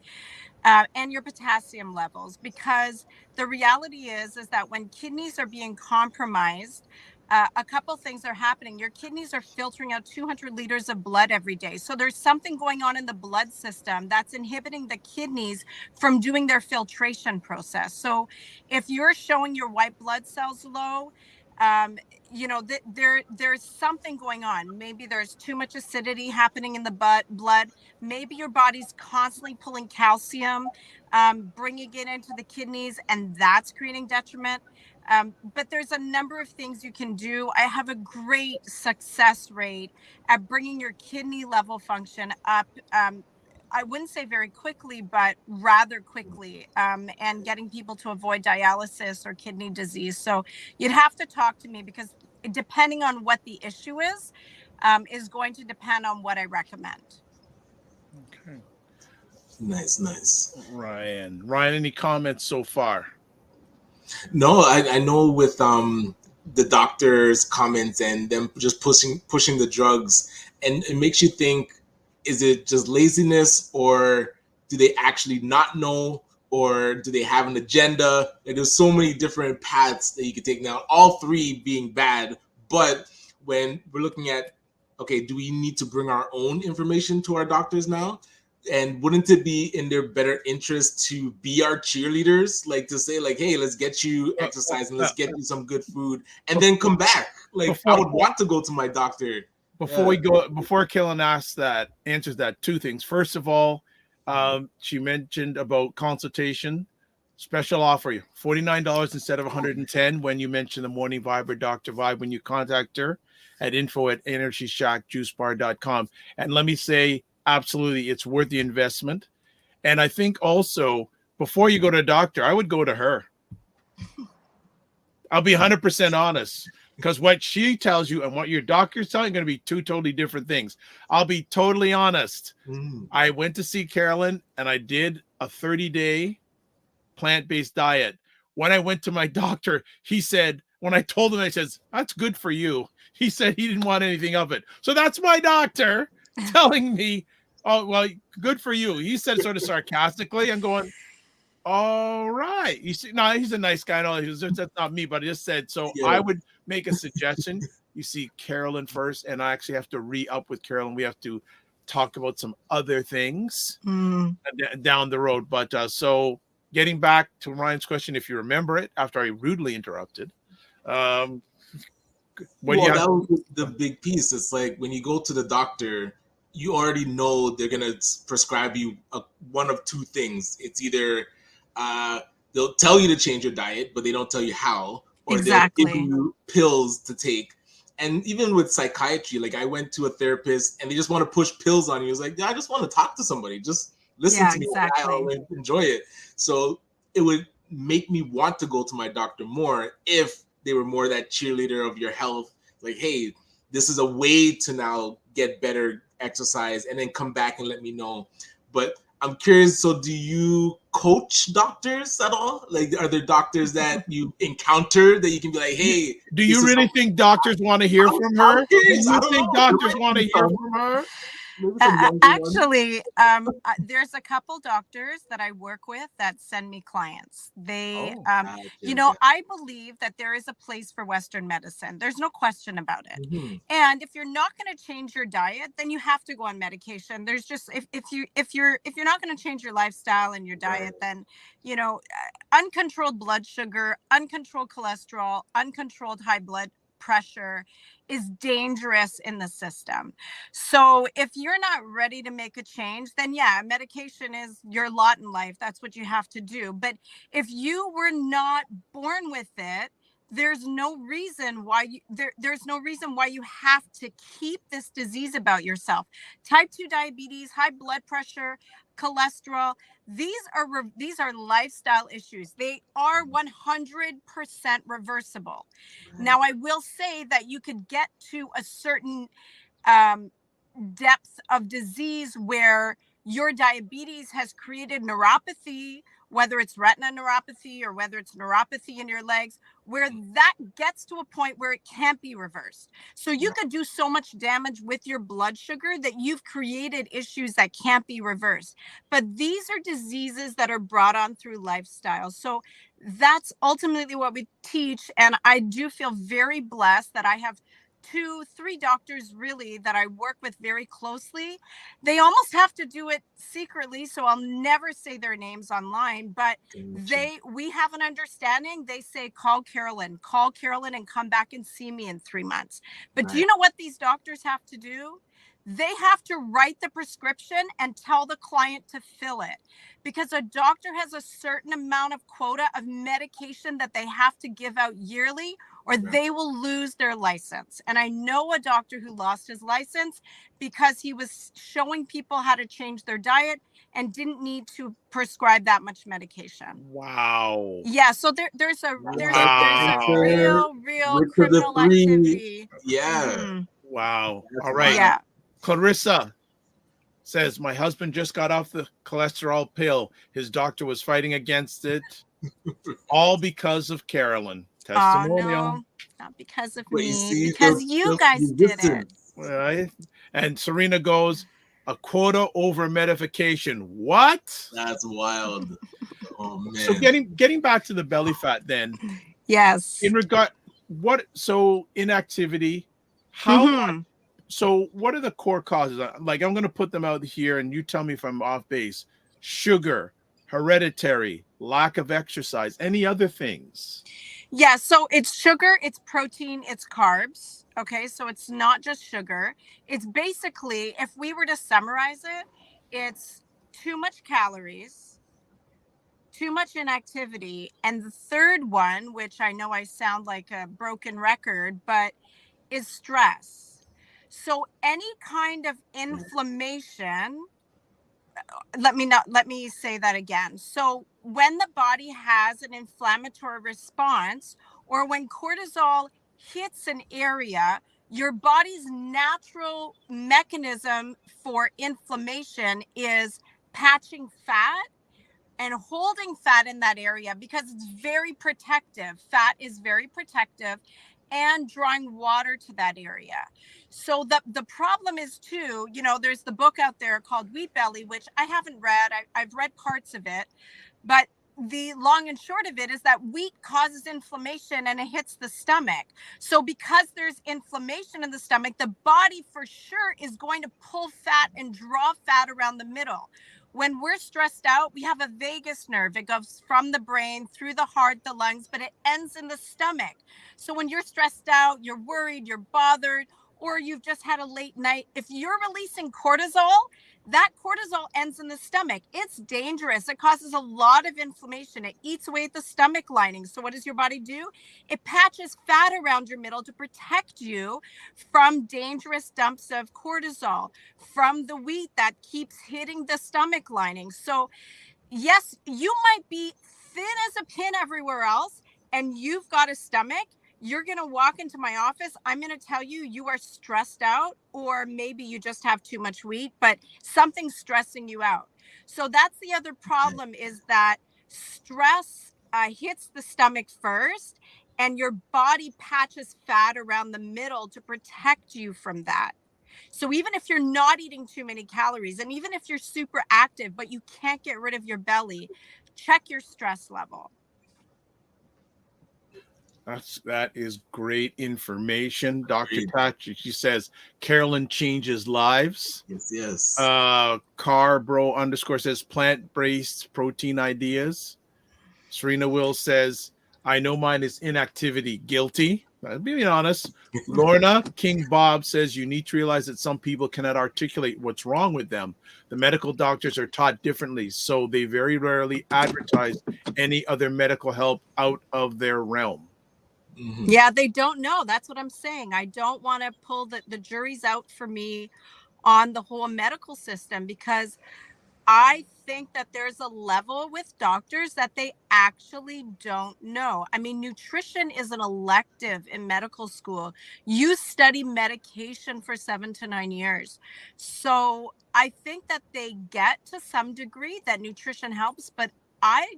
And your potassium levels, because the reality is that when kidneys are being compromised, a couple things are happening. Your kidneys are filtering out 200 liters of blood every day. So there's something going on in the blood system that's inhibiting the kidneys from doing their filtration process. So if you're showing your white blood cells low, there's something going on. Maybe there's too much acidity happening in the blood. Maybe your body's constantly pulling calcium, bringing it into the kidneys, and that's creating detriment. But there's a number of things you can do. I have a great success rate at bringing your kidney level function up. I wouldn't say very quickly, but rather quickly, and getting people to avoid dialysis or kidney disease. So you'd have to talk to me, because depending on what the issue is going to depend on what I recommend. Okay. Nice. Ryan, any comments so far? No, I know with the doctor's comments and them just pushing the drugs, and it makes you think, is it just laziness, or do they actually not know, or do they have an agenda? Like, there's so many different paths that you could take now, all three being bad. But when we're looking at, okay, do we need to bring our own information to our doctors now? And wouldn't it be in their better interest to be our cheerleaders, like to say, like, hey, let's get you exercising, let's get you some good food, and then come back? Like, I would want to go to my doctor. Before Killen answers that, two things. First of all, she mentioned about consultation. Special offer, $49 instead of $110 when you mention the Morning Vibe or Dr. Vibe when you contact her at info@EnergyShackJuiceBar.com. And let me say, absolutely, it's worth the investment. And I think also, before you go to a doctor, I would go to her. I'll be 100% honest, because what she tells you and what your doctor's telling you are going to be two totally different things. I'll be totally honest. I went to see Carolyn and I did a 30-day plant-based diet. When I went to my doctor, he said, when I told him, I says, that's good for you. He said he didn't want anything of it. So that's my doctor telling me, oh, well, good for you. He said sort of sarcastically. I'm going, all right. You see, no, he's a nice guy. No, that's not me, but I just said, so yeah. I would make a suggestion. You see Carolyn first, and I actually have to re-up with Carolyn. We have to talk about some other things down the road. But so getting back to Ryan's question, if you remember it, after I rudely interrupted, that was the big piece. It's like when you go to the doctor, you already know they're going to prescribe you one of two things. It's either they'll tell you to change your diet, but they don't tell you how, or they'll give you pills to take. And even with psychiatry, like I went to a therapist and they just want to push pills on you. It's like, yeah, I just want to talk to somebody. Just listen to me. I'll enjoy it. So it would make me want to go to my doctor more if they were more that cheerleader of your health. Like, hey, this is a way to now get better exercise, and then come back and let me know. But I'm curious, so do you coach doctors at all? Like, are there doctors that you encounter that you can be like, hey, do you really think doctors want to hear from her? Do you think doctors want to hear from her? Actually, there's a couple doctors that I work with that send me clients. They, I believe that there is a place for Western medicine. There's no question about it. And if you're not going to change your diet, then you have to go on medication. There's just, if you're not going to change your lifestyle and your diet, then, uncontrolled blood sugar, uncontrolled cholesterol, uncontrolled high blood pressure is dangerous in the system. So if you're not ready to make a change, then medication is your lot in life. That's what you have to do. But if you were not born with it, there's no reason why there's no reason why you have to keep this disease about yourself. Type 2 diabetes, high blood pressure, cholesterol, these are lifestyle issues. They are 100% reversible. Now, I will say that you could get to a certain depth of disease where your diabetes has created neuropathy, whether it's retina neuropathy or whether it's neuropathy in your legs, where that gets to a point where it can't be reversed. So you could do so much damage with your blood sugar that you've created issues that can't be reversed. But these are diseases that are brought on through lifestyle. So that's ultimately what we teach. And I do feel very blessed that I have 2-3 doctors really that I work with very closely. They almost have to do it secretly, so I'll never say their names online, but we have an understanding. They say, call Carolyn and come back and see me in 3 months. But do you know what these doctors have to do? They have to write the prescription and tell the client to fill it, because a doctor has a certain amount of quota of medication that they have to give out yearly, or they will lose their license. And I know a doctor who lost his license because he was showing people how to change their diet and didn't need to prescribe that much medication. Wow. Yeah, so there's a Wow. real Which of the criminal three? activity. Yeah. Mhm. Wow. That's All right. Yeah. Clarissa says, my husband just got off the cholesterol pill. His doctor was fighting against it. All because of Carolyn. Oh Testimonial. no, not because of But you me, see, because the- you the guys did it. resistance. Right. And Serena goes, a quota over medication. What? That's wild. Oh man. So getting back to the belly fat then, Yes. in regard inactivity, how Mhm. so what are the core causes? Like, I'm going to put them out here and you tell me if I'm off base. Sugar, hereditary, lack of exercise, any other things? Yeah, so it's sugar, it's protein, it's carbs. Okay, so it's not just sugar. It's basically, if we were to summarize it, it's too much calories, too much inactivity, and the third one, which I know I sound like a broken record, but is stress. So any kind of inflammation, let me say that again. So when the body has an inflammatory response, or when cortisol hits an area, your body's natural mechanism for inflammation is patching fat and holding fat in that area because it's very protective. Fat is very protective, and drawing water to that area. So the problem is too, there's the book out there called Wheat Belly, which I haven't read. I've read parts of it, but the long and short of it is that wheat causes inflammation and it hits the stomach. So because there's inflammation in the stomach, the body for sure is going to pull fat and draw fat around the middle. When we're stressed out, we have a vagus nerve. It goes from the brain through the heart, the lungs, but it ends in the stomach. So when you're stressed out, you're worried, you're bothered, or you've just had a late night, if you're releasing cortisol, that cortisol ends in the stomach. It's dangerous. It causes a lot of inflammation. It eats away at the stomach lining. So what does your body do? It patches fat around your middle to protect you from dangerous dumps of cortisol, from the wheat that keeps hitting the stomach lining. So yes, you might be thin as a pin everywhere else, and you've got a stomach. You're going to walk into my office. I'm going to tell you are stressed out, or maybe you just have too much wheat, but something's stressing you out. So that's the other problem, is that stress hits the stomach first, and your body patches fat around the middle to protect you from that. So even if you're not eating too many calories, and even if you're super active, but you can't get rid of your belly, check your stress level. That is great information. Dr. Patrick, she says, Carolyn changes lives. Yes. Carbro _ says plant-based protein ideas. Serena Will says, I know mine is inactivity. Guilty. Being honest. Lorna King Bob says, you need to realize that some people cannot articulate what's wrong with them. The medical doctors are taught differently, so they very rarely advertise any other medical help out of their realm. Mm-hmm. Yeah, they don't know. That's what I'm saying. I don't want to pull the jury's out for me on the whole medical system, because I think that there's a level with doctors that they actually don't know. I mean, nutrition is an elective in medical school. You study medication for 7 to 9 years. So I think that they get to some degree that nutrition helps, but I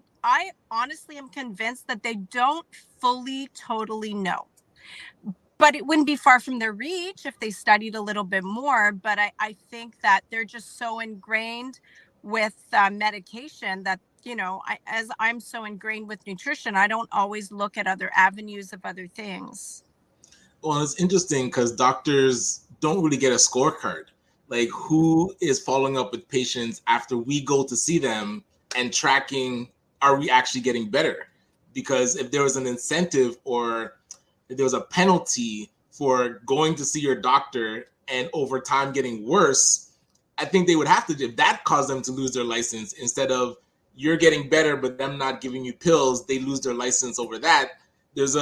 honestly am convinced that they don't fully, totally know. But it wouldn't be far from their reach if they studied a little bit more. But I think that they're just so ingrained with medication that, as I'm so ingrained with nutrition, I don't always look at other avenues of other things. Well, it's interesting because doctors don't really get a scorecard. Like, who is following up with patients after we go to see them and tracking, are we actually getting better? Because if there was an incentive, or if there was a penalty for going to see your doctor and over time getting worse, I think they would have to, if that caused them to lose their license, instead of you're getting better but them not giving you pills, they lose their license over that. There's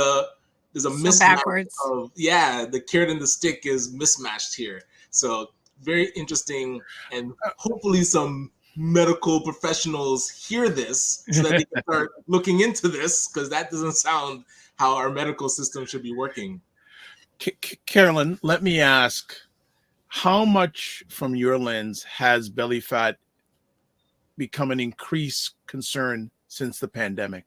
there's a So mismatch backwards. of, the carrot and the stick is mismatched here. So very interesting, and hopefully some medical professionals hear this so that they can start looking into this, because that doesn't sound how our medical system should be working. Carolyn, let me ask, how much from your lens has belly fat become an increased concern since the pandemic?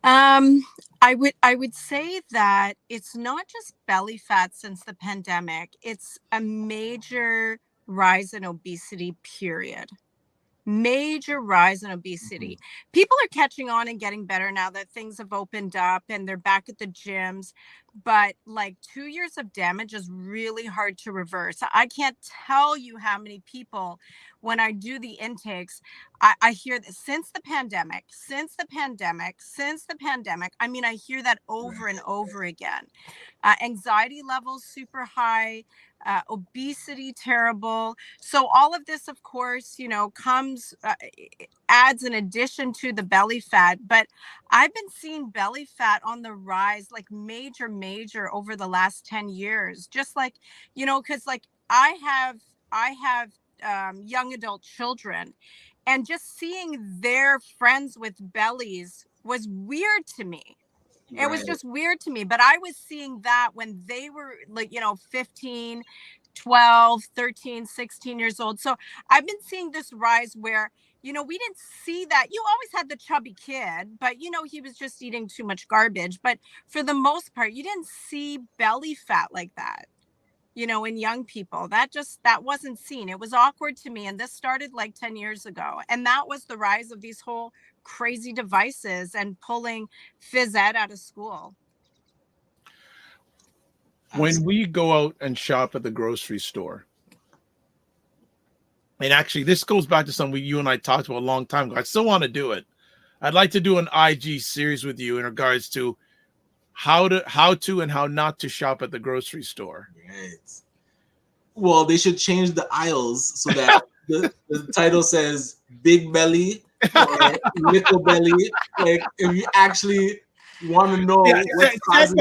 I would say that it's not just belly fat since the pandemic. It's a major rise in obesity, period. Major rise in obesity. People are catching on and getting better now that things have opened up and they're back at the gyms. But like 2 years of damage is really hard to reverse. I can't tell you how many people, when I do the intakes, I hear that since the pandemic. I mean, I hear that over and over again. Anxiety levels super high, obesity terrible. So all of this, of course, comes adds an addition to the belly fat. But I've been seeing belly fat on the rise, like major over the last 10 years. Just like, because like I have young adult children, and just seeing their friends with bellies was weird to me. It was just weird to me. But I was seeing that when they were like, 15, 12, 13, 16 years old. So I've been seeing this rise where, we didn't see that. You always had the chubby kid, but, he was just eating too much garbage. But for the most part, you didn't see belly fat like that, in young people. That wasn't seen. It was awkward to me. And this started like 10 years ago. And that was the rise of these whole crazy devices and pulling phys ed out of school. When we go out and shop at the grocery store, and actually this goes back to something you and I talked about a long time ago. I still want to do it. I'd like to do an IG series with you in regards to how to and how not to shop at the grocery store. Right. Well, they should change the aisles so that the title says big belly or little belly. Like, if you actually want to know what's causing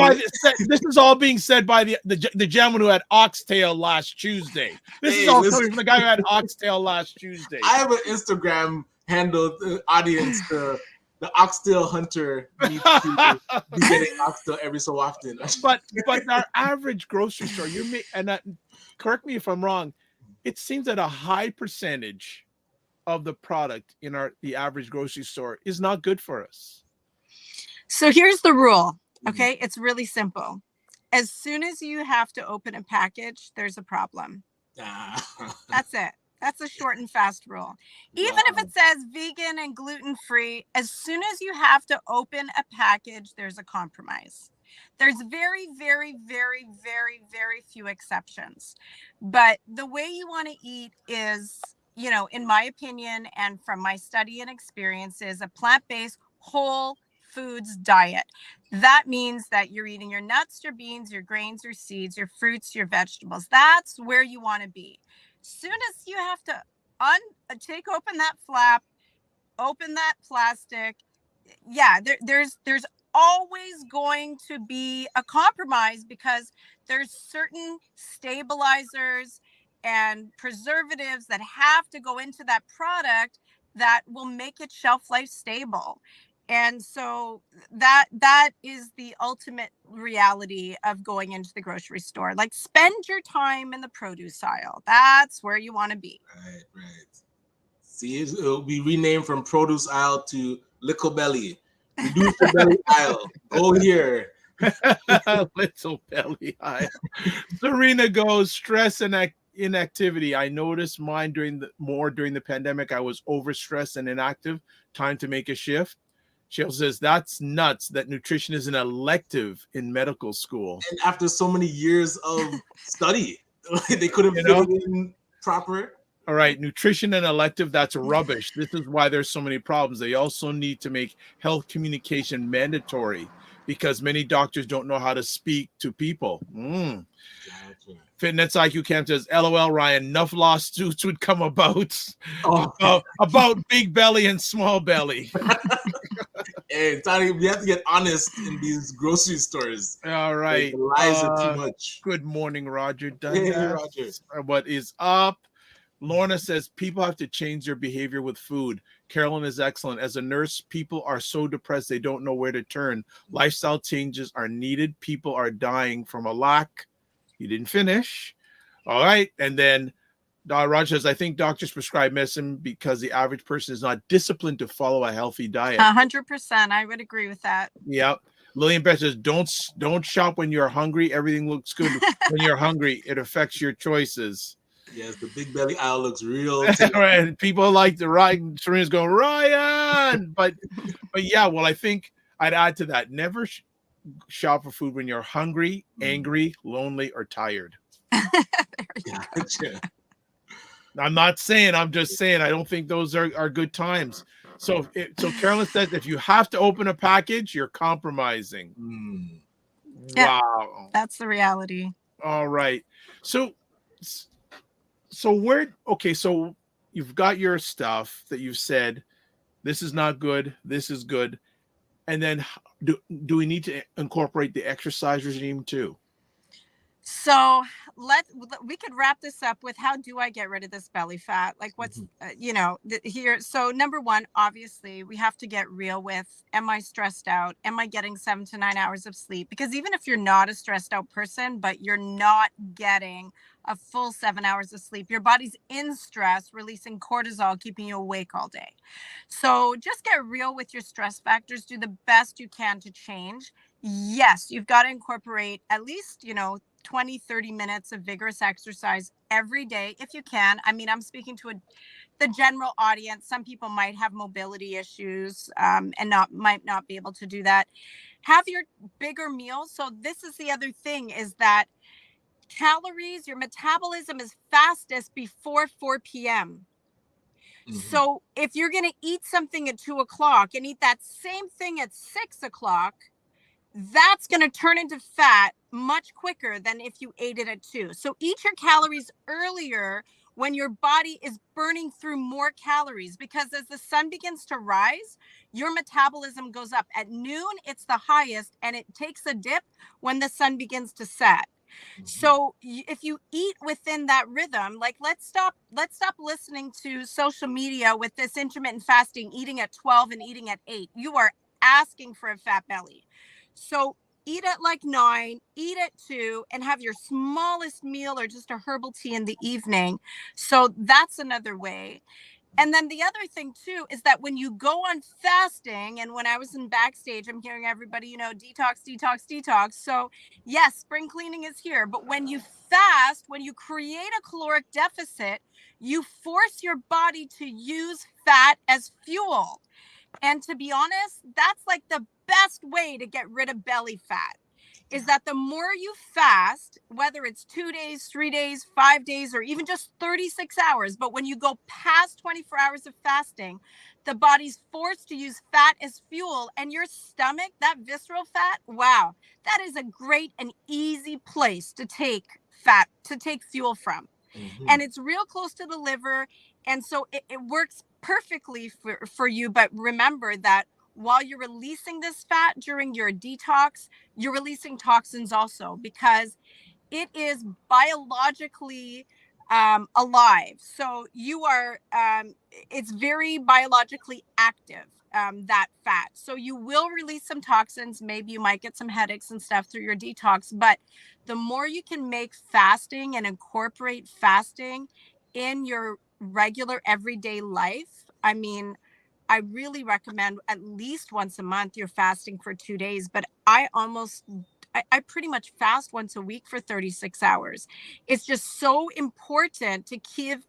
this is all being said by the gentleman who had oxtail last Tuesday. This is all coming from the guy who had oxtail last Tuesday. I have an Instagram handle, audience, the oxtail hunter needs to be getting oxtail every so often. But our average grocery store, correct me if I'm wrong, it seems that a high percentage of the product in the average grocery store is not good for us. So here's the rule. Okay. It's really simple. As soon as you have to open a package, there's a problem. That's it. That's a short and fast rule. Even if it says vegan and gluten-free, as soon as you have to open a package, there's a compromise. There's very, very, very, very, very few exceptions. But the way you want to eat is, in my opinion, and from my study and experience, is a plant-based whole foods diet. That means that you're eating your nuts, your beans, your grains, your seeds, your fruits, your vegetables. That's where you want to be. Soon as you have to take open that flap, open that plastic, there's always going to be a compromise, because there's certain stabilizers and preservatives that have to go into that product that will make it shelf life stable. And so that is the ultimate reality of going into the grocery store. Like, spend your time in the produce aisle. That's where you want to be. Right. See, it'll be renamed from produce aisle to Little Belly. Reduce the belly aisle. Go here. Little belly aisle. Serena goes, stress and inactivity. I noticed mine during the pandemic. I was overstressed and inactive. Time to make a shift. Cheryl says, that's nuts that nutrition is an elective in medical school. And after so many years of study, they couldn't fit it in proper. All right, nutrition and elective, that's rubbish. This is why there's so many problems. They also need to make health communication mandatory, because many doctors don't know how to speak to people. Gotcha. Fitness IQ Camp says, LOL, Ryan, enough lawsuits would come about about big belly and small belly. Hey, Tony, we have to get honest in these grocery stores. All right. The lies are too much. Good morning, Roger. Hey, Roger. What is up? Lorna says people have to change their behavior with food. Carolyn is excellent. As a nurse, people are so depressed they don't know where to turn. Lifestyle changes are needed. People are dying from a lack. You didn't finish. All right. And then Roger says, I think doctors prescribe medicine because the average person is not disciplined to follow a healthy diet. 100%. I would agree with that. Yeah. Lillian Beth says, don't shop when you're hungry. Everything looks good when you're hungry. It affects your choices. Yes, the big belly aisle looks real. And people like the Ryan. Serena's going, Ryan. But yeah, well, I think I'd add to that. Never shop for food when you're hungry, angry, lonely, or tired. Gotcha. I'm not saying, I'm just saying I don't think those are good times. So Carolyn says if you have to open a package, you're compromising. Yeah, wow. That's the reality. All right. So so you've got your stuff that you've said, this is not good, this is good. And then do we need to incorporate the exercise regime too? So we could wrap this up with how do I get rid of this belly fat? Like what's, here. So number one, obviously we have to get real with, am I stressed out? Am I getting 7 to 9 hours of sleep? Because even if you're not a stressed out person, but you're not getting a full 7 hours of sleep, your body's in stress, releasing cortisol, keeping you awake all day. So just get real with your stress factors. Do the best you can to change. Yes, you've got to incorporate at least, 20, 30 minutes of vigorous exercise every day if you can. I mean, I'm speaking to the general audience. Some people might have mobility issues and might not be able to do that. Have your bigger meals. So this is the other thing, is that calories, your metabolism is fastest before 4 p.m. So if you're going to eat something at 2 o'clock and eat that same thing at 6 o'clock, that's going to turn into fat much quicker than if you ate it at 2. So eat your calories earlier when your body is burning through more calories, because as the sun begins to rise, your metabolism goes up. At noon, it's the highest, and it takes a dip when the sun begins to set. So if you eat within that rhythm, like let's stop listening to social media with this intermittent fasting, eating at 12 and eating at 8. You are asking for a fat belly. So eat at like 9, eat at 2, and have your smallest meal or just a herbal tea in the evening. So that's another way. And then the other thing too is that when you go on fasting, and when I was in backstage, I'm hearing everybody, detox. So yes, spring cleaning is here. But when you fast, when you create a caloric deficit, you force your body to use fat as fuel. And to be honest, that's like the best way to get rid of belly fat, is that the more you fast, whether it's 2 days, 3 days, 5 days, or even just 36 hours, but when you go past 24 hours of fasting, the body's forced to use fat as fuel, and your stomach, that visceral fat, wow, that is a great and easy place to take fat, to take fuel from. And it's real close to the liver. And so it works perfectly for you. But remember that while you're releasing this fat during your detox, you're releasing toxins also, because it is biologically alive. So you are, it's very biologically active, that fat. So you will release some toxins. Maybe you might get some headaches and stuff through your detox, but the more you can make fasting and incorporate fasting in your regular everyday life, I mean, I really recommend at least once a month you're fasting for 2 days, but I pretty much fast once a week for 36 hours. It's just so important to keep.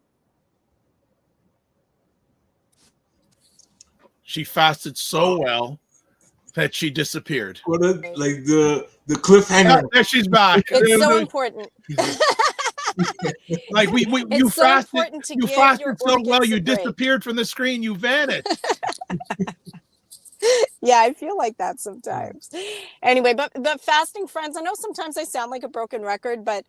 She fasted so well that she disappeared. What like the cliffhanger. There she's back. It's so important. Like you so fasted so well, you disappeared from the screen. You vanished. Yeah, I feel like that sometimes. Anyway, but fasting, friends, I know sometimes I sound like a broken record, but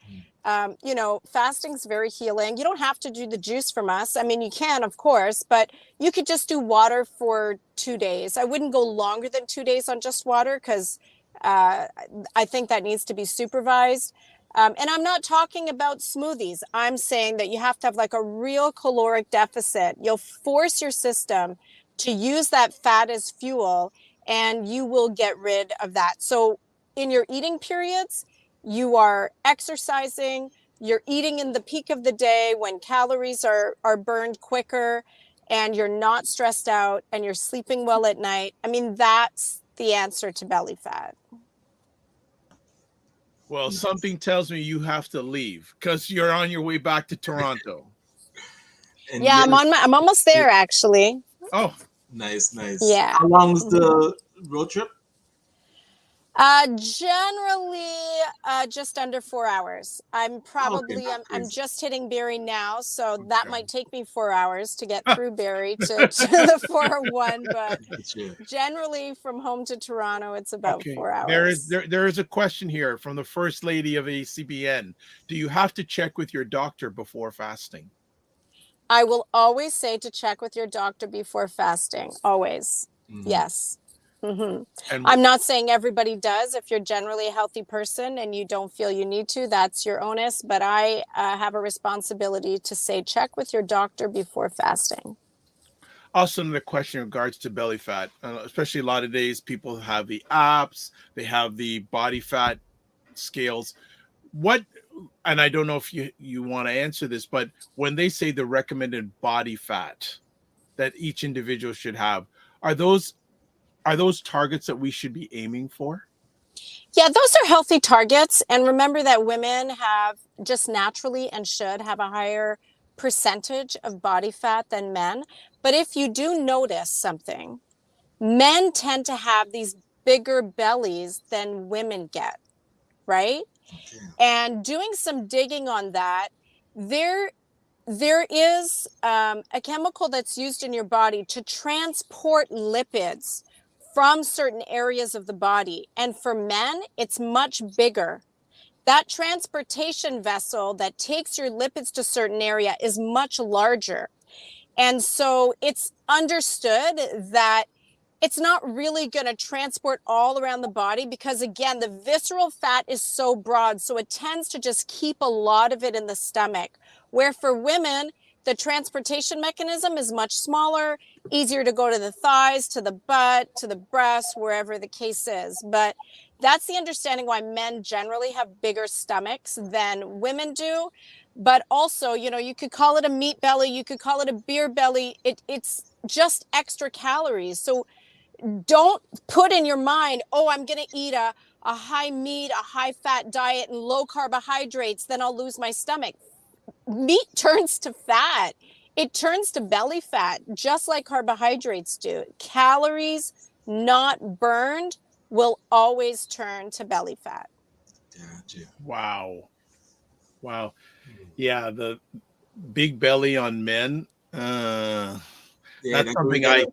you know, fasting's very healing. You don't have to do the juice from us. I mean, you can, of course, but you could just do water for 2 days. I wouldn't go longer than 2 days on just water because I think that needs to be supervised. And I'm not talking about smoothies. I'm saying that you have to have like a real caloric deficit. You'll force your system to use that fat as fuel, and you will get rid of that. So in your eating periods, you are exercising, you're eating in the peak of the day when calories are burned quicker, and you're not stressed out, and you're sleeping well at night. I mean, that's the answer to belly fat. Well, something tells me you have to leave because you're on your way back to Toronto. And Yeah, yes, I'm almost there actually. Oh, nice. Yeah. How long's the road trip? Generally, just under 4 hours. I'm probably, not I'm crazy. just hitting Barrie now, so that Okay. might take me 4 hours to get through Barrie to the 401, but generally from home to Toronto, it's about okay. 4 hours. There is a question here from the First Lady of ACBN. Do you have to check with your doctor before fasting? I will always say to check with your doctor before fasting. Always. Yes. And I'm not saying everybody does. If you're generally a healthy person and you don't feel you need to, that's your onus. But I have a responsibility to say check with your doctor before fasting. Also, another question in regards to belly fat, especially a lot of days people have the apps, they have the body fat scales. What, and I don't know if you want to answer this, but when they say the recommended body fat that each individual should have, are those targets that we should be aiming for? Yeah, those are healthy targets. And remember that women have just naturally and should have a higher percentage of body fat than men. But if you do notice something, men tend to have these bigger bellies than women get, right? Okay. And doing some digging on that, there is a chemical that's used in your body to transport lipids from certain areas of the body. And for men, it's much bigger. That transportation vessel that takes your lipids to a certain area is much larger. And so it's understood that it's not really going to transport all around the body because, again, the visceral fat is so broad. So it tends to just keep a lot of it in the stomach. Where for women, the transportation mechanism is much smaller, easier to go to the thighs, to the butt, to the breast, wherever the case is. But that's the understanding why men generally have bigger stomachs than women do. But also, you know, you could call it a meat belly, you could call it a beer belly. It's just extra calories. So don't put in your mind, oh, I'm going to eat a high meat, a high fat diet and low carbohydrates, then I'll lose my stomach. Meat turns to fat. It turns to belly fat, just like carbohydrates do. Calories not burned will always turn to belly fat. Gotcha. Wow. Yeah, the big belly on men. Yeah, That's something gotta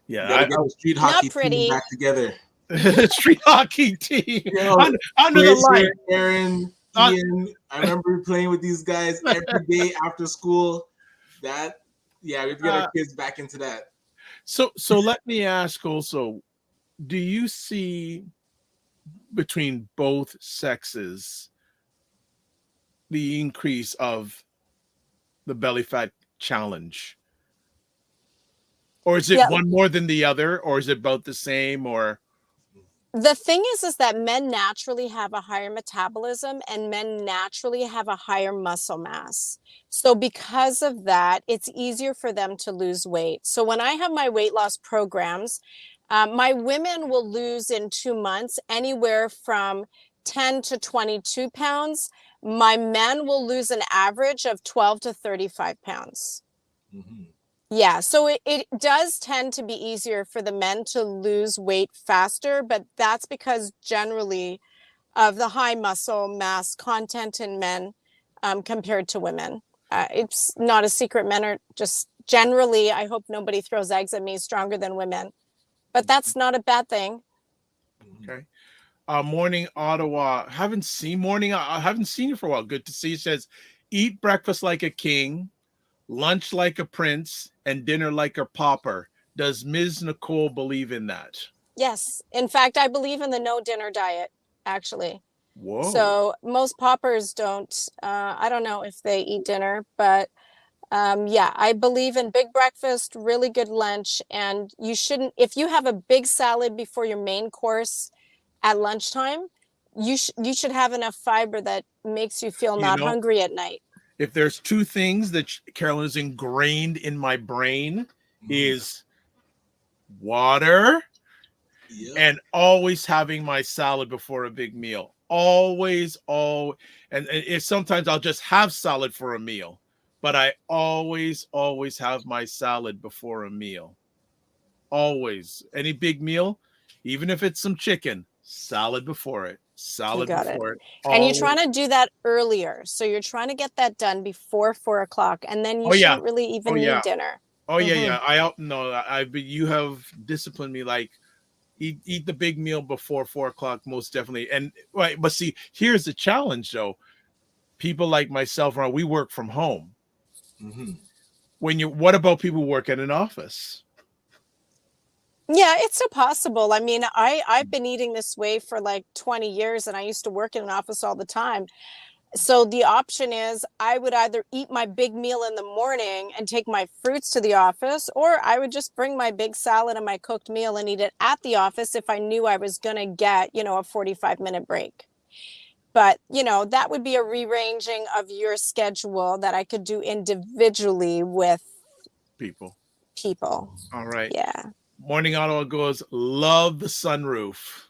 get the street hockey team back together. Street hockey team. You know, under the light. Aaron, Ian, I remember playing with these guys every day after school. We have to get our kids back into that. So let me ask also, do you see between both sexes the increase of the belly fat challenge? Or is it one more than the other? Or is it about the same? Or the thing is that men naturally have a higher metabolism and men naturally have a higher muscle mass. So because of that, it's easier for them to lose weight. So when I have my weight loss programs, my women will lose in 2 months anywhere from 10 to 22 pounds. My men will lose an average of 12 to 35 pounds. Mm-hmm. Yeah, so it does tend to be easier for the men to lose weight faster, but that's because generally of the high muscle mass content in men compared to women. It's not a secret. Men are just generally, I hope nobody throws eggs at me, stronger than women. but that's not a bad thing. Okay. Morning Ottawa. I haven't seen you for a while. Good to see you. Says, eat breakfast like a king, lunch like a prince, and dinner like a pauper. Does Ms. Nicole believe in that? Yes. In fact, I believe in the no dinner diet, actually. Whoa. So most paupers don't, I don't know if they eat dinner, but yeah, I believe in big breakfast, really good lunch. And you shouldn't, if you have a big salad before your main course at lunchtime, you should have enough fiber that makes you feel not hungry at night. If there's two things that Carolyn is ingrained in my brain is water and always having my salad before a big meal. Always. And if sometimes I'll just have salad for a meal, but I always have my salad before a meal. Always. Any big meal, even if it's some chicken, salad before it. Salad before it. And you're trying to do that earlier. So you're trying to get that done before 4 o'clock. And then you shouldn't really even need dinner. Oh, yeah. You have disciplined me like eat the big meal before 4 o'clock, most definitely. And right, but see, here's the challenge though. People like myself, we work from home. What about people who work at an office? Yeah, it's so possible. I mean, I've been eating this way for like 20 years and I used to work in an office all the time. So the option is I would either eat my big meal in the morning and take my fruits to the office, or I would just bring my big salad and my cooked meal and eat it at the office if I knew I was going to get, a 45-minute break. But, that would be a rearranging of your schedule that I could do individually with people. All right. Yeah. Morning Ottawa goes, love the sunroof.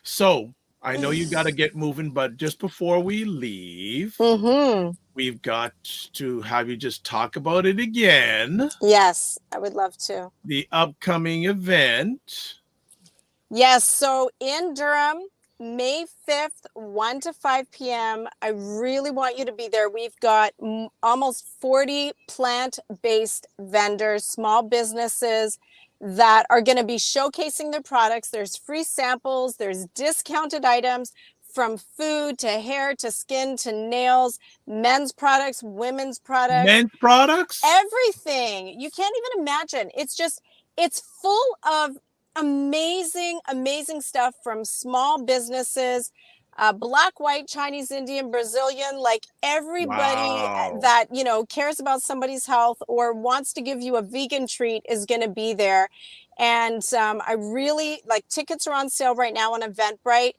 So I know you got to get moving, but just before we leave, we've got to have you just talk about it again. Yes, I would love to. The upcoming event. Yes, so in Durham, May 5th, 1 to 5 p.m. I really want you to be there. We've got almost 40 plant-based vendors, small businesses that are going to be showcasing their products. There's free samples, there's discounted items from food to hair to skin to nails, men's products, women's products. Men's products? Everything. You can't even imagine. It's full of amazing stuff from small businesses, Black, white, Chinese, Indian, Brazilian, like everybody that, cares about somebody's health or wants to give you a vegan treat is going to be there. And I really tickets are on sale right now on Eventbrite.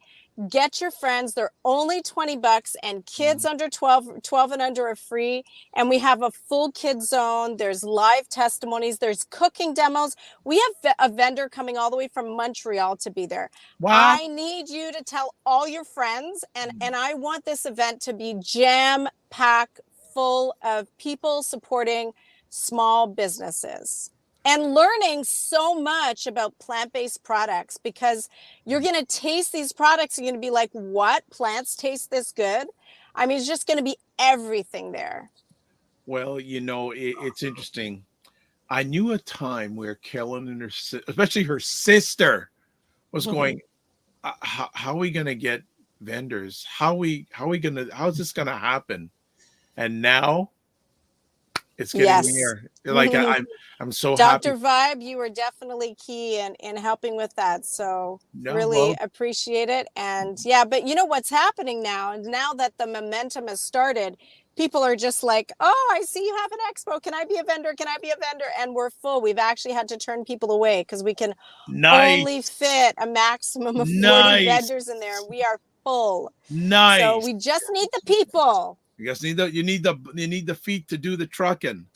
Get your friends. They're only $20 and kids under 12 and under are free. And we have a full kid zone. There's live testimonies. There's cooking demos. We have a vendor coming all the way from Montreal to be there. Wow. I need you to tell all your friends. And I want this event to be jam-packed full of people supporting small businesses. And learning so much about plant-based products, because you're going to taste these products and you're going to be like, what? Plants taste this good? I mean, it's just going to be everything there. Well, it's interesting. I knew a time where Carolyn and especially her sister was going, how are we going to get vendors? How is this going to happen? And now it's getting here. Like I'm so happy. Dr. Vibe, you were definitely key in helping with that. So really appreciate it. And but you know what's happening now? And now that the momentum has started, people are just like, oh, I see you have an expo. Can I be a vendor? Can I be a vendor? And we're full. We've actually had to turn people away because we can only fit a maximum of 40 vendors in there. We are full. Nice. So we just need the people. You guys need the feet to do the trucking.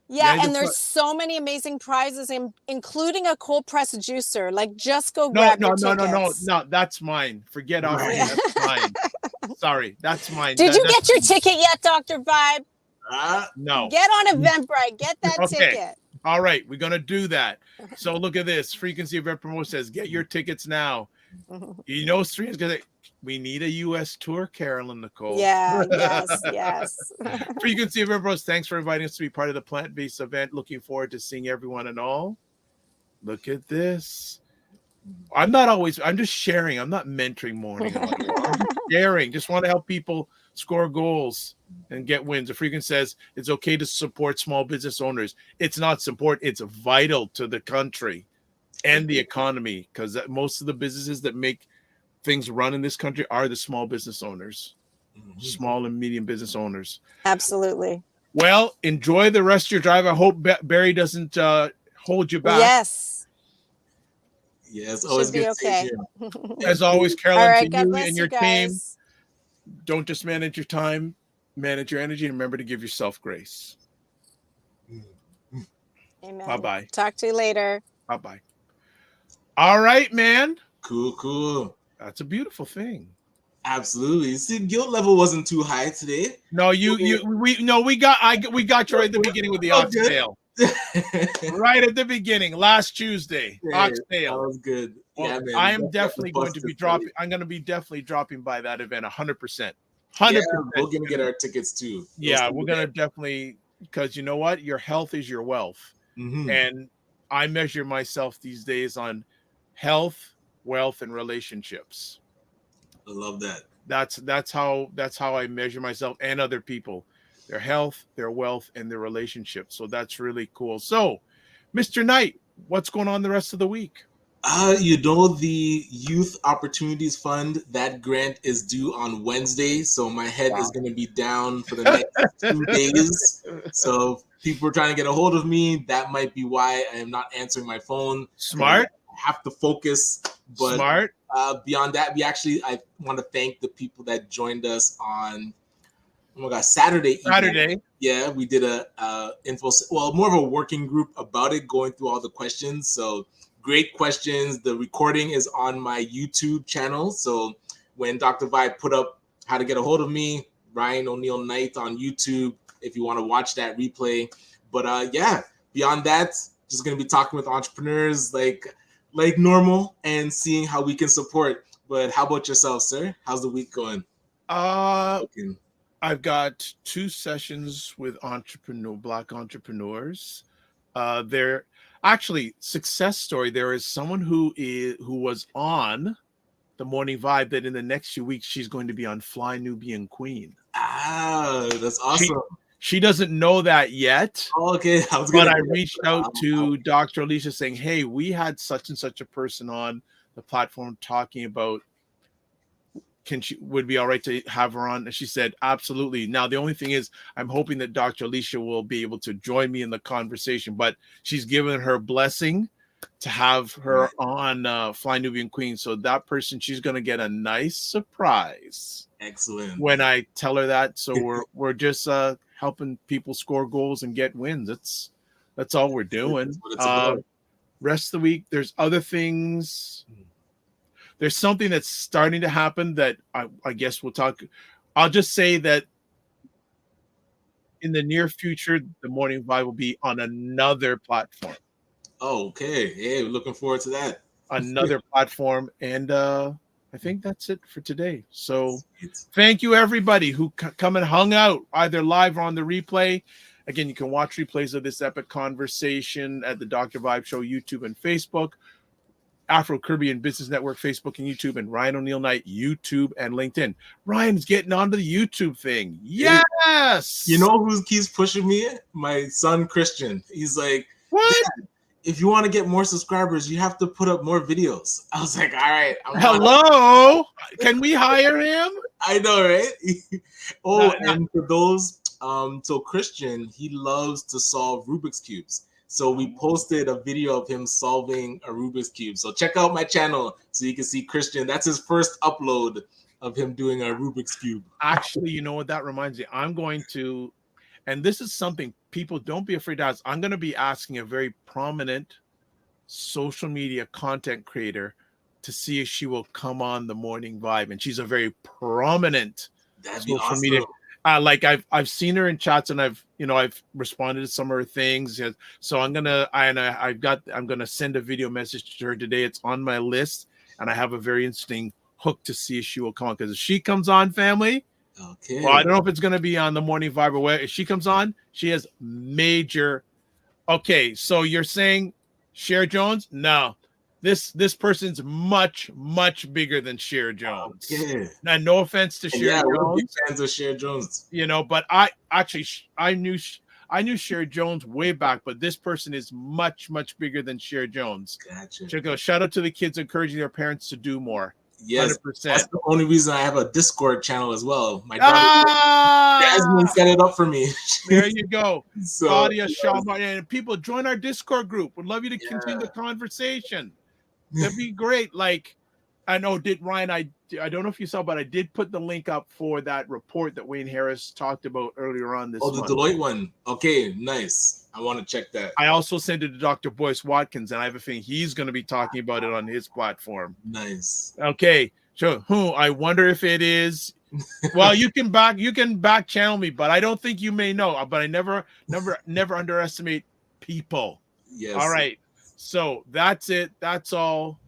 Yeah, and there's so many amazing prizes, including a cold press juicer. Like, just go grab your tickets. No, that's mine. Forget all right. That's mine. Sorry, that's mine. Did you get your ticket yet, Dr. Vibe? No. Get on Eventbrite. Get that ticket. All right, we're gonna do that. So look at this. Frequency Event Promote says, get your tickets now. Stream's gonna We need a U.S. tour, Carolyn Nicol. Yeah, yes. Frequency of Everbros, thanks for inviting us to be part of the plant-based event. Looking forward to seeing everyone and all. Look at this. I'm just sharing. I'm not mentoring morning. I'm just sharing. Just want to help people score goals and get wins. The Frequency says it's okay to support small business owners. It's not support. It's vital to the country and the economy, because most of the businesses that make things run in this country are the small business owners, small and medium business owners. Absolutely. Well, enjoy the rest of your drive. I hope Barry doesn't hold you back. Yes, always Should be good okay. As always, Carolyn, All right, to God you bless and you your team, guys. don't just manage your time, manage your energy, and remember to give yourself grace. Amen. Bye-bye. Talk to you later. Bye-bye. All right, man. Cool. That's a beautiful thing. Absolutely. See, guilt level wasn't too high today. No, we got you right at the beginning with the oxtail. Right at the beginning, last Tuesday. Oxtail. That was good. Well, Yeah, man. I am definitely going to be dropping. I'm going to be definitely dropping by that event 100%. 100%. Yeah, we're going to get our tickets too. Yeah, we're going to definitely, because you know what? Your health is your wealth. And I measure myself these days on health, wealth, and relationships. I love that. That's how I measure myself and other people. Their health, their wealth, and their relationships. So that's really cool. So, Mr. Knight, what's going on the rest of the week? The Youth Opportunities Fund, that grant is due on Wednesday. So my head is going to be down for the next 2 days. So if people are trying to get a hold of me, that might be why I am not answering my phone. Smart. I have to focus. But Smart. Beyond that, I want to thank the people that joined us on Saturday. Yeah, we did a more of a working group about it, going through all the questions. So great questions. The recording is on my YouTube channel. So when Dr. Vibe put up how to get a hold of me, Ryan Oneil Knight on YouTube, if you want to watch that replay. But beyond that, just going to be talking with entrepreneurs like normal and seeing how we can support. But how about yourself, sir? How's the week going? I've got 2 sessions with Black entrepreneurs. They're actually success story. There is someone who was on the Morning Vibe that in the next few weeks she's going to be on Fly Nubian Queen. That's awesome. She doesn't know that yet. Okay, I reached out to Dr. Alicia saying, "Hey, we had such and such a person on the platform talking about would be all right to have her on?" And she said, absolutely. Now, the only thing is, I'm hoping that Dr. Alicia will be able to join me in the conversation, but she's given her blessing to have her on Fly Nubian Queen. So that person, she's going to get a nice surprise. Excellent. When I tell her that. So we're just helping people score goals and get wins. That's all we're doing. Rest of the week, there's other things. There's something that's starting to happen that I guess we'll talk. I'll just say that in the near future, the Morning Vibe will be on another platform. Oh, okay. Hey, we're looking forward to that. Another platform. And I think that's it for today. So thank you, everybody who come and hung out, either live or on the replay. Again, you can watch replays of this epic conversation at the Dr. Vibe Show, YouTube and Facebook. Afro Caribbean Business Network, Facebook and YouTube, and Ryan Oneil Knight, YouTube and LinkedIn. Ryan's getting onto the YouTube thing. Yes. You know who keeps pushing me? My son, Christian. He's like, what? If you want to get more subscribers, you have to put up more videos. I was like, all right. Hello. Can we hire him? I know, right? And for those, so Christian, he loves to solve Rubik's Cubes. So we posted a video of him solving a Rubik's Cube. So check out my channel so you can see Christian. That's his first upload of him doing a Rubik's Cube. Actually, you know what that reminds me? I'm going to, and this is something people don't be afraid to ask. I'm going to be asking a very prominent social media content creator to see if she will come on the Morning Vibe. And she's a very prominent social media. Like I've seen her in chats and I've responded to some of her things. So I'm gonna send a video message to her today. It's on my list, and I have a very interesting hooked to see if she will come on. Because if she comes on, family, Okay. well, I don't know if it's going to be on the Morning Vibe or where. If she comes on, she has major. Okay, so you're saying Cher Jones? No, this person's much bigger than Cher Jones. Okay. Now, no offense to And Cher yeah, we're big Jones, fans of Cher Jones. you know, but I knew Cher Jones way back, but this person is much bigger than Cher Jones. Gotcha. Chico, shout out to the kids encouraging their parents to do more. Yes, 100%. that's the only reason I have a Discord channel as well. My daughter Jasmine set it up for me. There you go. So, Claudia, yes. Shaw, and people join our Discord group. Would love you to continue the conversation. That'd be great. Like, I know, Ryan, I don't know if you saw, but I did put the link up for that report that Wayne Harris talked about earlier on this month. The Deloitte one. Okay, nice. I want to check that. I also sent it to Dr. Boyce Watkins, and I have a feeling he's going to be talking about it on his platform. Nice. Okay, so I wonder if it is. Well, you can back channel me, but I don't think you may know. But I never underestimate people. Yes. All right. So that's it. That's all.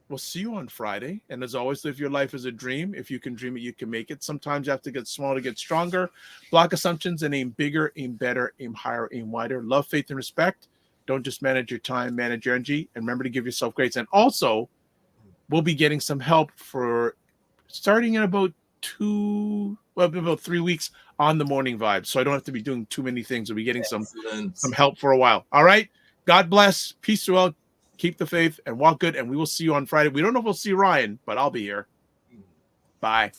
We'll see you on Friday. And as always, live your life as a dream. If you can dream it, you can make it. Sometimes you have to get small to get stronger. Block assumptions and aim bigger, aim better, aim higher, aim wider. Love, faith, and respect. Don't just manage your time, manage your energy. And remember to give yourself grace. And also, we'll be getting some help for starting in about 3 weeks on the Morning Vibe. So I don't have to be doing too many things. We'll be getting some help for a while. All right. God bless. Peace to all. Keep the faith and walk good. And we will see you on Friday. We don't know if we'll see Ryan, but I'll be here. Bye.